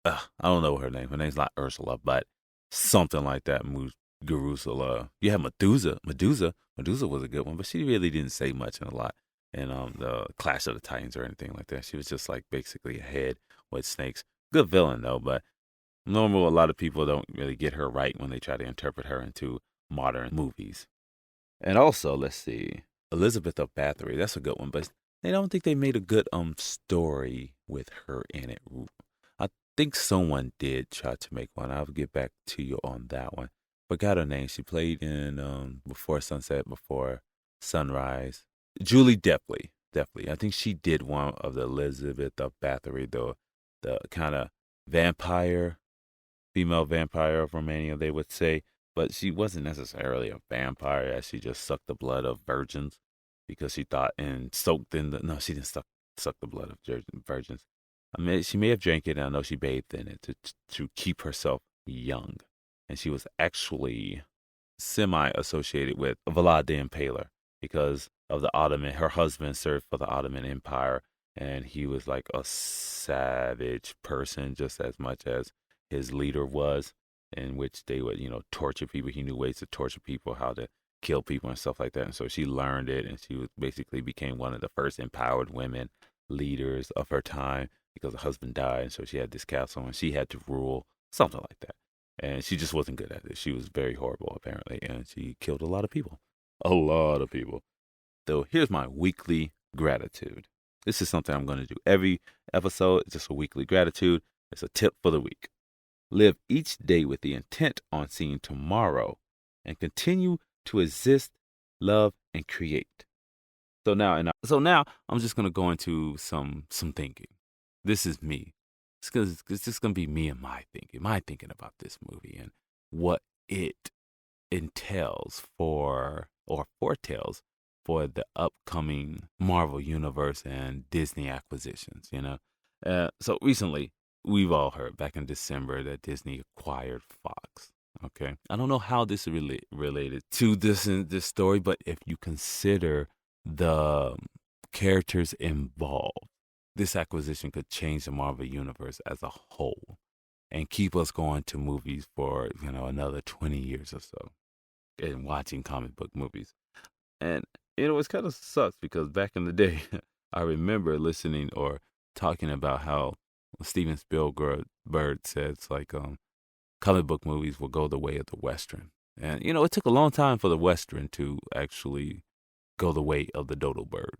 I don't know her name. Her name's not Ursula, but something like that. Garusula. You have Medusa. Medusa was a good one, but she really didn't say much in a lot in the Clash of the Titans or anything like that. She was just like basically a head with snakes. Good villain though, but a lot of people don't really get her right when they try to interpret her into modern movies. And also, let's see, Elizabeth of Bathory. That's a good one, but I don't think they made a good story with her in it. I think someone did try to make one. I'll get back to you on that one. Forgot her name. She played in Before Sunset, Before Sunrise. Julie Depley. I think she did one of the Elizabeth of Bathory, the kind of female vampire of Romania, they would say. But she wasn't necessarily a vampire, as she just sucked the blood of virgins because she thought and soaked in the. No, she didn't suck the blood of virgins. I mean, she may have drank it, and I know she bathed in it to keep herself young. And she was actually semi-associated with Vlad the Impaler because of the Ottoman. Her husband served for the Ottoman Empire, and he was like a savage person just as much as his leader was, in which they would, torture people. He knew ways to torture people, how to kill people and stuff like that. And so she learned it, and she basically became one of the first empowered women leaders of her time because her husband died. And so she had this castle, and she had to rule, something like that. And she just wasn't good at it. She was very horrible, apparently, and she killed a lot of people. A lot of people. So here's my weekly gratitude. This is something I'm going to do every episode. It's just a weekly gratitude. It's a tip for the week. Live each day with the intent on seeing tomorrow and continue to exist, love, and create. So now I'm just going to go into some thinking. This is me. It's just going to be me and my thinking about this movie and what it entails or foretells for the upcoming Marvel Universe and Disney acquisitions, So recently, we've all heard back in December that Disney acquired Fox. Okay. I don't know how this is really related to this story, but if you consider the characters involved, this acquisition could change the Marvel Universe as a whole and keep us going to movies for, another 20 years or so and watching comic book movies. And, it kind of sucks because back in the day, I remember listening or talking about how Steven Spielberg said it's like comic book movies will go the way of the Western. And, it took a long time for the Western to actually go the way of the dodo bird.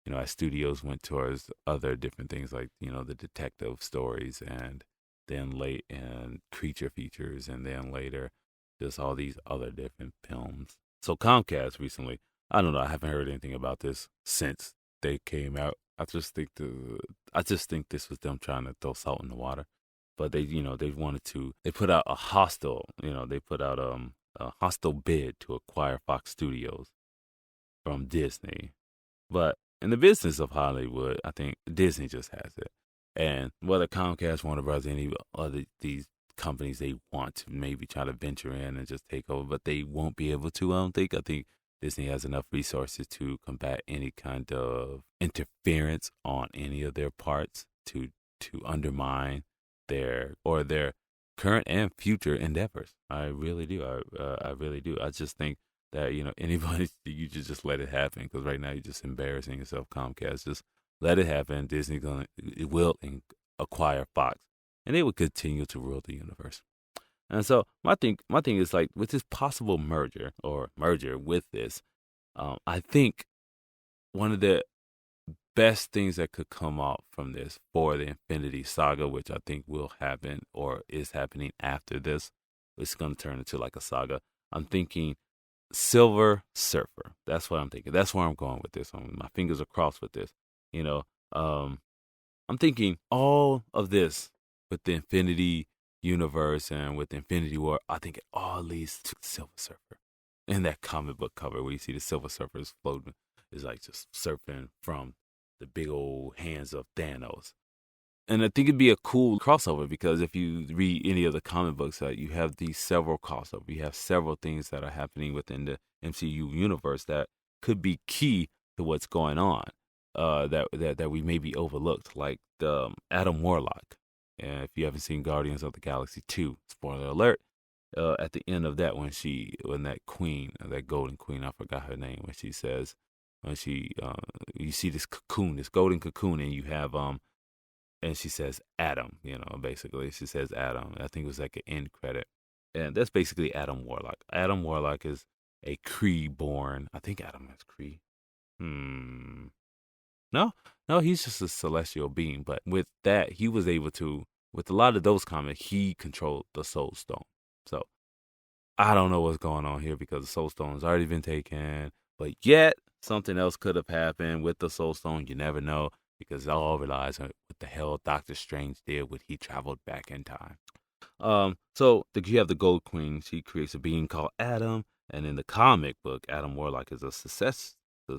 As studios went towards other different things like, the detective stories and then late and creature features and then later just all these other different films. So Comcast recently, I don't know, I haven't heard anything about this since they came out. I just think this was them trying to throw salt in the water. But they put out a hostile bid to acquire Fox Studios from Disney. But in the business of Hollywood, I think Disney just has it. And whether Comcast, Warner Bros., any other these companies, they want to maybe try to venture in and just take over, but they won't be able to, I don't think. I think Disney has enough resources to combat any kind of interference on any of their parts to undermine their current and future endeavors. I really do. I really do. I just think that anybody, you should just let it happen, because right now you're just embarrassing yourself. Comcast, just let it happen. Disney it will acquire Fox, and they will continue to rule the universe. And so my thing is, like, with this possible merger with this, I think one of the best things that could come out from this for the Infinity Saga, which I think will happen or is happening after this, it's going to turn into like a saga. I'm thinking Silver Surfer. That's what I'm thinking. That's where I'm going with this. My fingers are crossed with this. You know, um, I'm thinking all of this with the Infinity Universe and with Infinity War. I think it all leads to Silver Surfer. In that comic book cover where you see the Silver Surfer is floating, is like just surfing from the big old hands of Thanos. And I think it'd be a cool crossover, because if you read any of the comic books, you have these several crossovers. You have several things that are happening within the MCU universe that could be key to what's going on. That we maybe overlooked, like the Adam Warlock. And if you haven't seen Guardians of the Galaxy 2, spoiler alert, at the end of that, when that queen, that golden queen, I forgot her name, when she says, you see this cocoon, this golden cocoon, and you have and she says Adam, basically she says Adam. I think it was like an end credit, and that's basically Adam Warlock. Adam Warlock is a Kree born. I think Adam is Kree. No, he's just a celestial being. But with that, he was able to, with a lot of those comics, he controlled the Soul Stone. So I don't know what's going on here, because the Soul Stone's already been taken, but yet something else could have happened with the Soul Stone. You never know, because it all relies on what the hell Doctor Strange did when he traveled back in time. So you have the Gold Queen. She creates a being called Adam, and in the comic book, Adam Warlock is a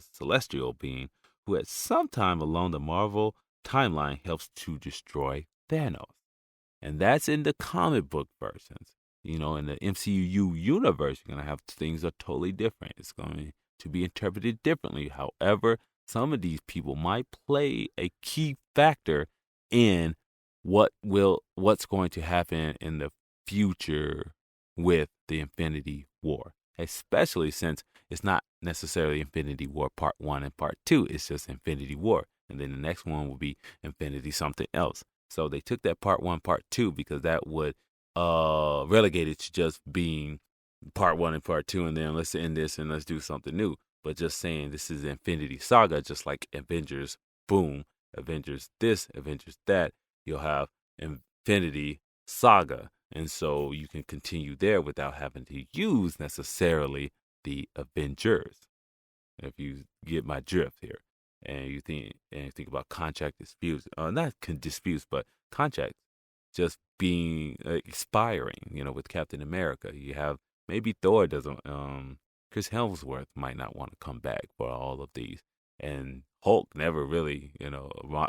celestial being who, at some time along the Marvel timeline, helps to destroy Thanos, and that's in the comic book versions. In the MCU universe, you're going to have things that are totally different. It's going to be interpreted differently. However, some of these people might play a key factor in what's going to happen in the future with the Infinity War, especially since it's not necessarily Infinity War Part 1 and Part 2. It's just Infinity War. And then the next one will be Infinity something else. So they took that Part 1, Part 2, because that would relegate it to just being Part 1 and Part 2, and then let's end this and let's do something new. But just saying this is Infinity Saga, just like Avengers, boom, Avengers this, Avengers that, you'll have Infinity Saga. And so you can continue there without having to use necessarily the Avengers, if you get my drift here. And you think about contract disputes, not disputes, but contracts just being expiring, with Captain America. You have maybe Thor doesn't, Chris Hemsworth might not want to come back for all of these. And Hulk never really,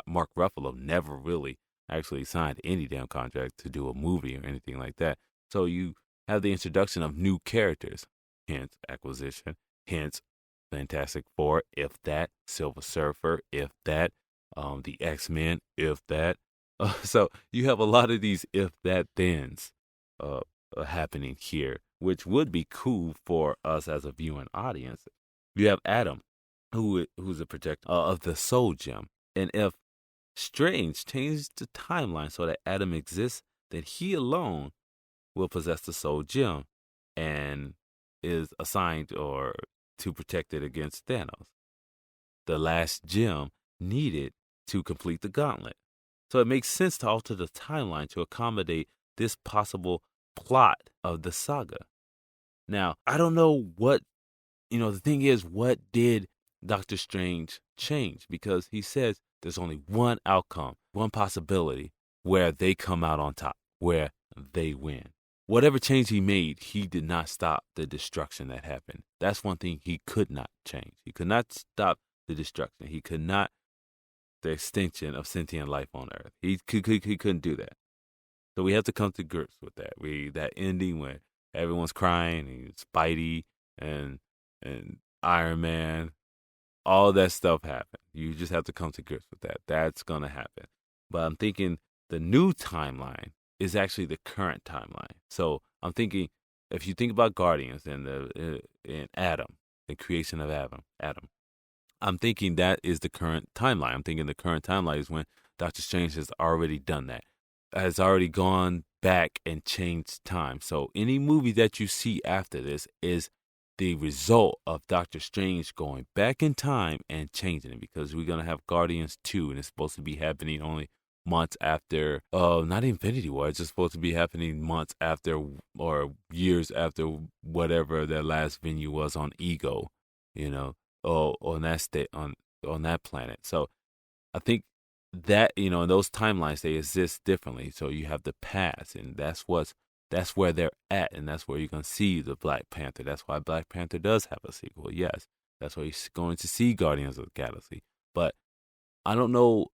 Mark Ruffalo never really actually signed any damn contract to do a movie or anything like that. So you have the introduction of new characters, hence acquisition, hence Fantastic Four, if that, Silver Surfer, if that, the X-Men, if that. So you have a lot of these if that thens happening here, which would be cool for us as a viewing audience. You have Adam, who's a projector of the Soul Gem, and if Strange changed the timeline so that Adam exists, then he alone will possess the Soul Gem and is assigned or to protect it against Thanos, the last gem needed to complete the gauntlet. So it makes sense to alter the timeline to accommodate this possible plot of the saga. Now, I don't know what, the thing is, what did Doctor Strange change? Because he says there's only one outcome, one possibility where they come out on top, where they win. Whatever change he made, he did not stop the destruction that happened. That's one thing he could not change. He could not stop the destruction. He could not the extinction of sentient life on Earth. He couldn't do that. So we have to come to grips with that. That ending when everyone's crying, and Spidey and Iron Man, all that stuff happened. You just have to come to grips with that. That's gonna happen. But I'm thinking the new timeline is actually the current timeline. So I'm thinking, if you think about Guardians and in Adam, the creation of Adam, I'm thinking that is the current timeline. I'm thinking the current timeline is when Doctor Strange has already done that, has already gone back and changed time. So any movie that you see after this is the result of Doctor Strange going back in time and changing it, because we're going to have Guardians 2, and it's supposed to be happening only months after, not Infinity War. It's just supposed to be happening months after or years after whatever their last venue was on Ego, you know, or on that state, on that planet. So I think that, those timelines, they exist differently. So you have the past, and that's where they're at, and that's where you're gonna see the Black Panther. That's why Black Panther does have a sequel. Yes, that's why you're going to see Guardians of the Galaxy. But I don't know,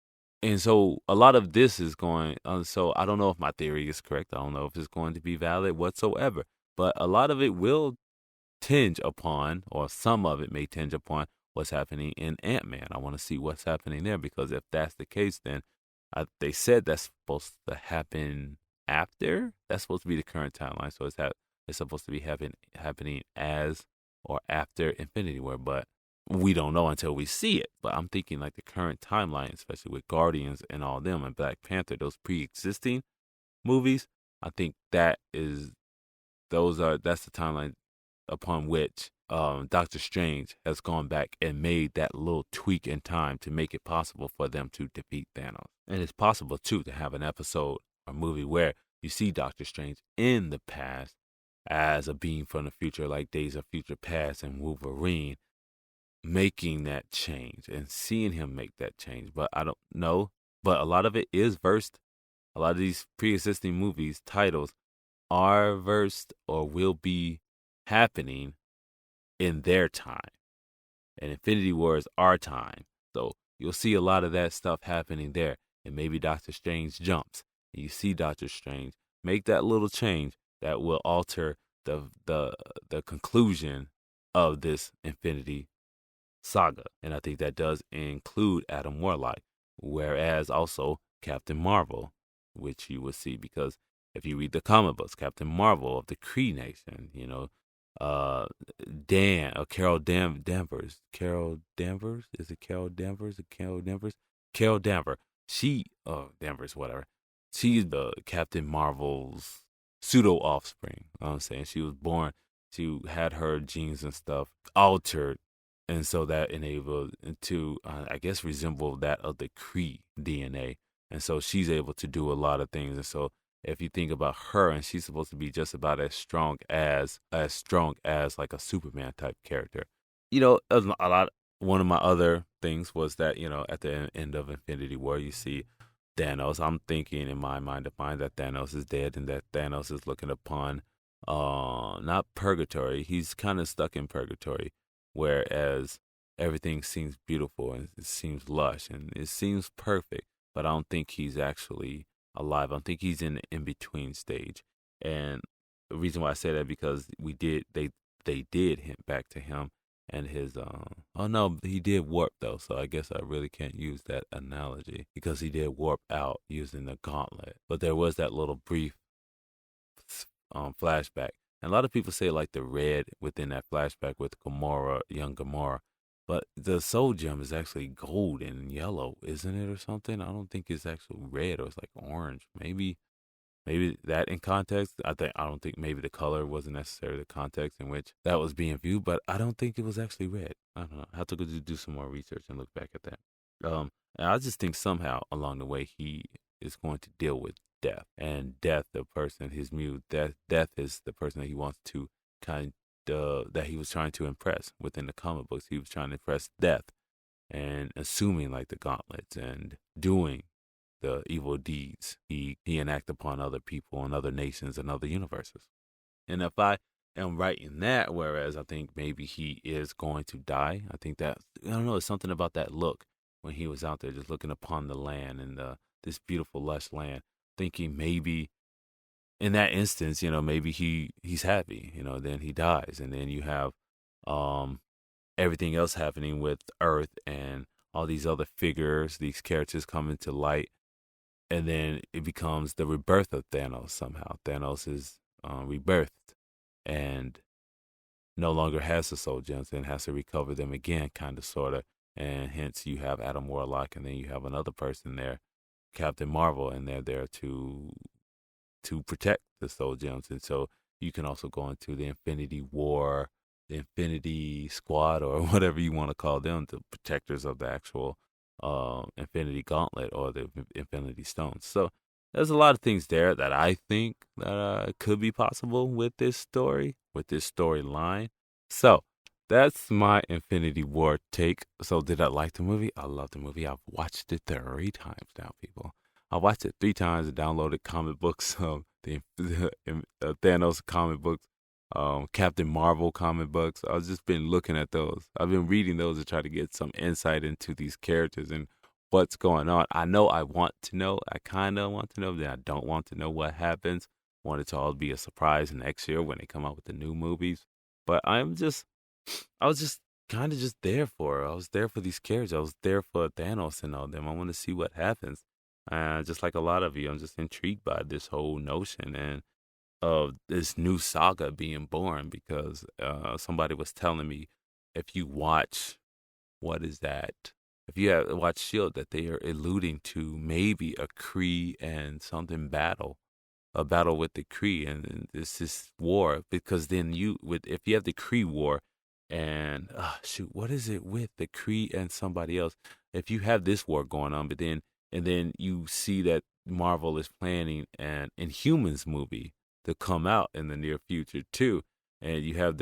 and so a lot of this is going. So I don't know if my theory is correct. I don't know if it's going to be valid whatsoever. But a lot of it will tinge upon, or some of it may tinge upon, what's happening in Ant-Man. I want to see what's happening there, because if that's the case, then they said that's supposed to happen after. That's supposed to be the current timeline. So it's supposed to be happening as or after Infinity War, but we don't know until we see it. But I'm thinking like the current timeline, especially with Guardians and all them and Black Panther, those pre-existing movies. I think that's the timeline upon which Doctor Strange has gone back and made that little tweak in time to make it possible for them to defeat Thanos. And it's possible, too, to have an episode or movie where you see Doctor Strange in the past as a being from the future, like Days of Future Past and Wolverine, making that change and seeing him make that change. But I don't know. But a lot of it is versed. A lot of these pre-existing movies, titles, are versed or will be happening in their time. And Infinity War is our time. So you'll see a lot of that stuff happening there. And maybe Doctor Strange jumps. And you see Doctor Strange make that little change that will alter the conclusion of this Infinity Saga. And I think that does include Adam Warlock. Whereas also Captain Marvel, which you will see, because if you read the comic books, Captain Marvel of the Kree Nation, Carol Danvers. Carol Danvers? Is it Carol Danvers? Carol Danvers? Carol Danvers. Danvers, whatever. She's the Captain Marvel's pseudo offspring. I'm saying she was born, she had her genes and stuff altered, and so that enabled to, I guess, resemble that of the Kree DNA. And so she's able to do a lot of things. And so if you think about her, and she's supposed to be just about as strong as like a Superman type character. One of my other things was that, at the end of Infinity War, you see Thanos. I'm thinking in my mind that Thanos is dead, and that Thanos is looking upon not purgatory. He's kind of stuck in purgatory, whereas everything seems beautiful and it seems lush and it seems perfect, but I don't think he's actually alive. I think he's in the in-between stage. And the reason why I say that, because they did hint back to him and his he did warp though, so I guess I really can't use that analogy, because he did warp out using the gauntlet. But there was that little brief flashback. And a lot of people say like the red within that flashback with Gamora, young Gamora. But the soul gem is actually gold and yellow, isn't it, or something? I don't think it's actually red, or it's like orange. Maybe that in context. I don't think maybe the color wasn't necessarily the context in which that was being viewed, but I don't think it was actually red. I don't know. I have to go do some more research and look back at that. And I just think somehow along the way he is going to deal with death, and death, the person, his muse, death is the person that he wants to that he was trying to impress within the comic books. He was trying to impress death and assuming like the gauntlets and doing the evil deeds he enact upon other people and other nations and other universes. And if I am right in that, whereas I think maybe he is going to die, I think that, I don't know, it's something about that look when he was out there just looking upon the land and this beautiful lush land, thinking maybe in that instance, maybe he's happy, then he dies. And then you have everything else happening with Earth and all these other figures, these characters coming to light. and then it becomes the rebirth of Thanos somehow. Thanos is rebirthed and no longer has the soul gems and has to recover them again, kind of, sort of. And hence you have Adam Warlock, and then you have another person there, Captain Marvel, and they're there to protect the soul gems. And so you can also go into the Infinity War, the Infinity Squad, or whatever you want to call them, the protectors of the actual Infinity Gauntlet or the Infinity Stones. So there's a lot of things there that I think that could be possible with this story, with this storyline. So that's my Infinity War take. So did I like the movie? I love the movie. I've watched it 3 times now, people. I watched it 3 times and downloaded comic books, the Thanos comic books, Captain Marvel comic books. I've just been looking at those. I've been reading those to try to get some insight into these characters and what's going on. I know I want to know. I kind of want to know. Then I don't want to know what happens. I want it to all be a surprise next year when they come out with the new movies. But I was just kind of just there for it. I was there for these characters. I was there for Thanos and all them. I want to see what happens. Just like a lot of you, I'm just intrigued by this whole notion and of this new saga being born because somebody was telling me if you watch, what is that? If you have watched Shield, that they are alluding to maybe a Kree and something battle, a battle with the Kree, and this war. Because then if you have the Kree war, and shoot, what is it with the Kree and somebody else? If you have this war going on, and then you see that Marvel is planning an Inhumans movie to come out in the near future too, and you have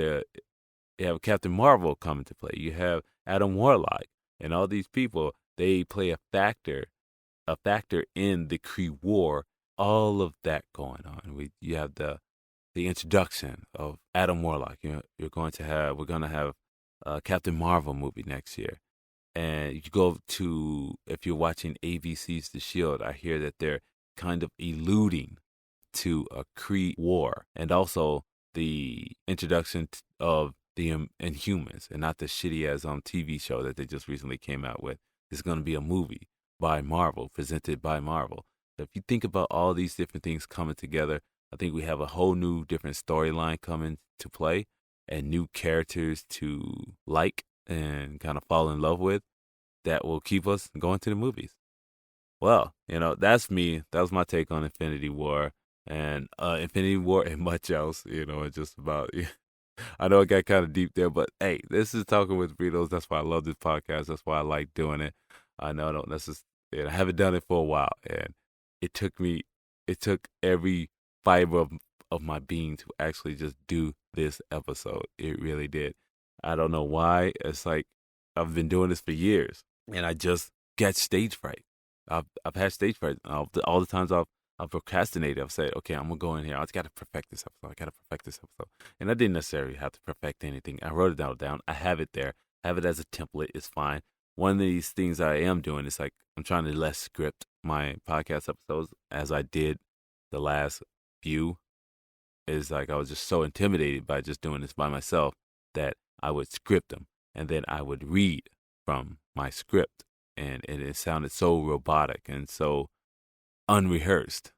Captain Marvel coming to play. You have Adam Warlock and all these people. They play a factor in the Kree War. All of that going on. You have the introduction of Adam Warlock. We're gonna have a Captain Marvel movie next year. And you go to, if you're watching ABC's The Shield, I hear that they're kind of alluding to a Kree war and also the introduction of the Inhumans, and not the shitty ass TV show that they just recently came out with. It's going to be a movie by Marvel, presented by Marvel. So if you think about all these different things coming together, I think we have a whole new different storyline coming to play and new characters to like and kind of fall in love with that will keep us going to the movies. Well, that's me. That was my take on Infinity War and much else, it's just about, I know it got kind of deep there, but hey, this is Talking with Burritos. That's why I love this podcast. That's why I like doing it. I know I don't necessarily, I haven't done it for a while, and it took every fiber of my being to actually just do this episode. It really did. I don't know why. It's like I've been doing this for years, and I just get stage fright. I've had stage fright all the times I've procrastinated. I've said, okay, I'm gonna go in here. I just gotta perfect this episode. And I didn't necessarily have to perfect anything. I wrote it all down. I have it there. I have it as a template. It's fine. One of these things I am doing is like I'm trying to less script my podcast episodes as I did the last few. Is like I was just so intimidated by just doing this by myself that I would script them and then I would read from my script, and it sounded so robotic and so unrehearsed,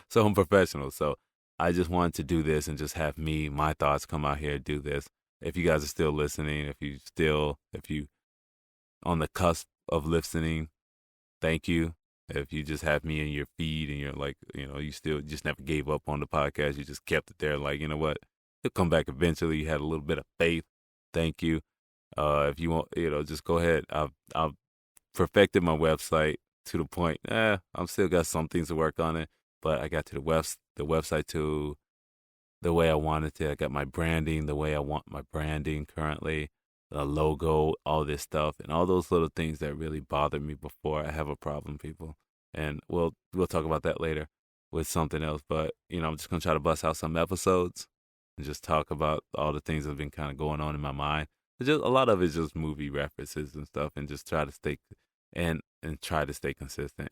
so unprofessional. So I just wanted to do this and just have my thoughts come out here, do this. If you guys are still listening, if you on the cusp of listening, thank you. If you just have me in your feed and you're like, you still just never gave up on the podcast, you just kept it there, like, you know what, it'll come back eventually. You had a little bit of faith. Thank you. If you want, just go ahead. I've perfected my website to the point. I'm still got some things to work on it, but I got to the website to the way I wanted to. I got my branding the way I want my branding currently, the logo, all this stuff, and all those little things that really bothered me before. I have a problem, people, and we'll talk about that later with something else. But I'm just gonna try to bust out some episodes and just talk about all the things that have been kind of going on in my mind. It's just a lot of it's just movie references and stuff, and just try to stay and try to stay consistent,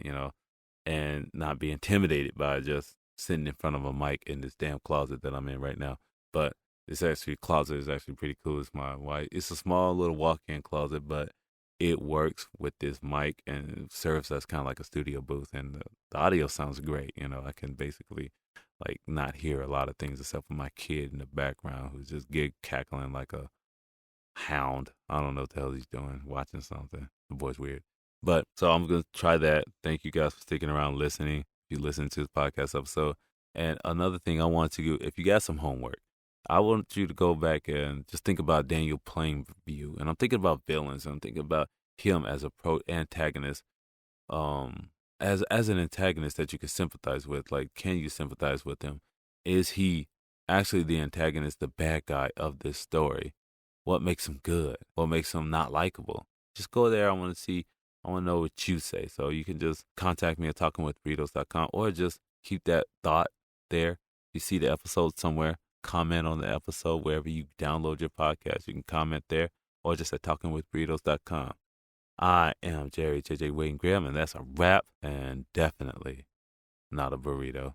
and not be intimidated by just sitting in front of a mic in this damn closet that I'm in right now. But this closet is actually pretty cool. It's a small little walk-in closet, but it works with this mic and it serves as kind of like a studio booth, and the audio sounds great. I can basically like not hear a lot of things except for my kid in the background who's just cackling like a hound. I don't know what the hell he's doing, watching something. The boy's weird. But so I'm going to try that. Thank you guys for sticking around listening. If you listen to this podcast episode. And another thing I want to do, if you got some homework, I want you to go back and just think about Daniel Plainview. And I'm thinking about villains. I'm thinking about him as a antagonist, as an antagonist that you can sympathize with. Like, can you sympathize with him? Is he actually the antagonist, the bad guy of this story? What makes him good? What makes him not likable? Just go there. I want to know what you say. So you can just contact me at talkingwithburritos.com, or just keep that thought there. You see the episode somewhere, comment on the episode wherever you download your podcast. You can comment there, or just at talkingwithburritos.com. I am Jerry JJ Wayne Graham, and that's a wrap, and definitely not a burrito.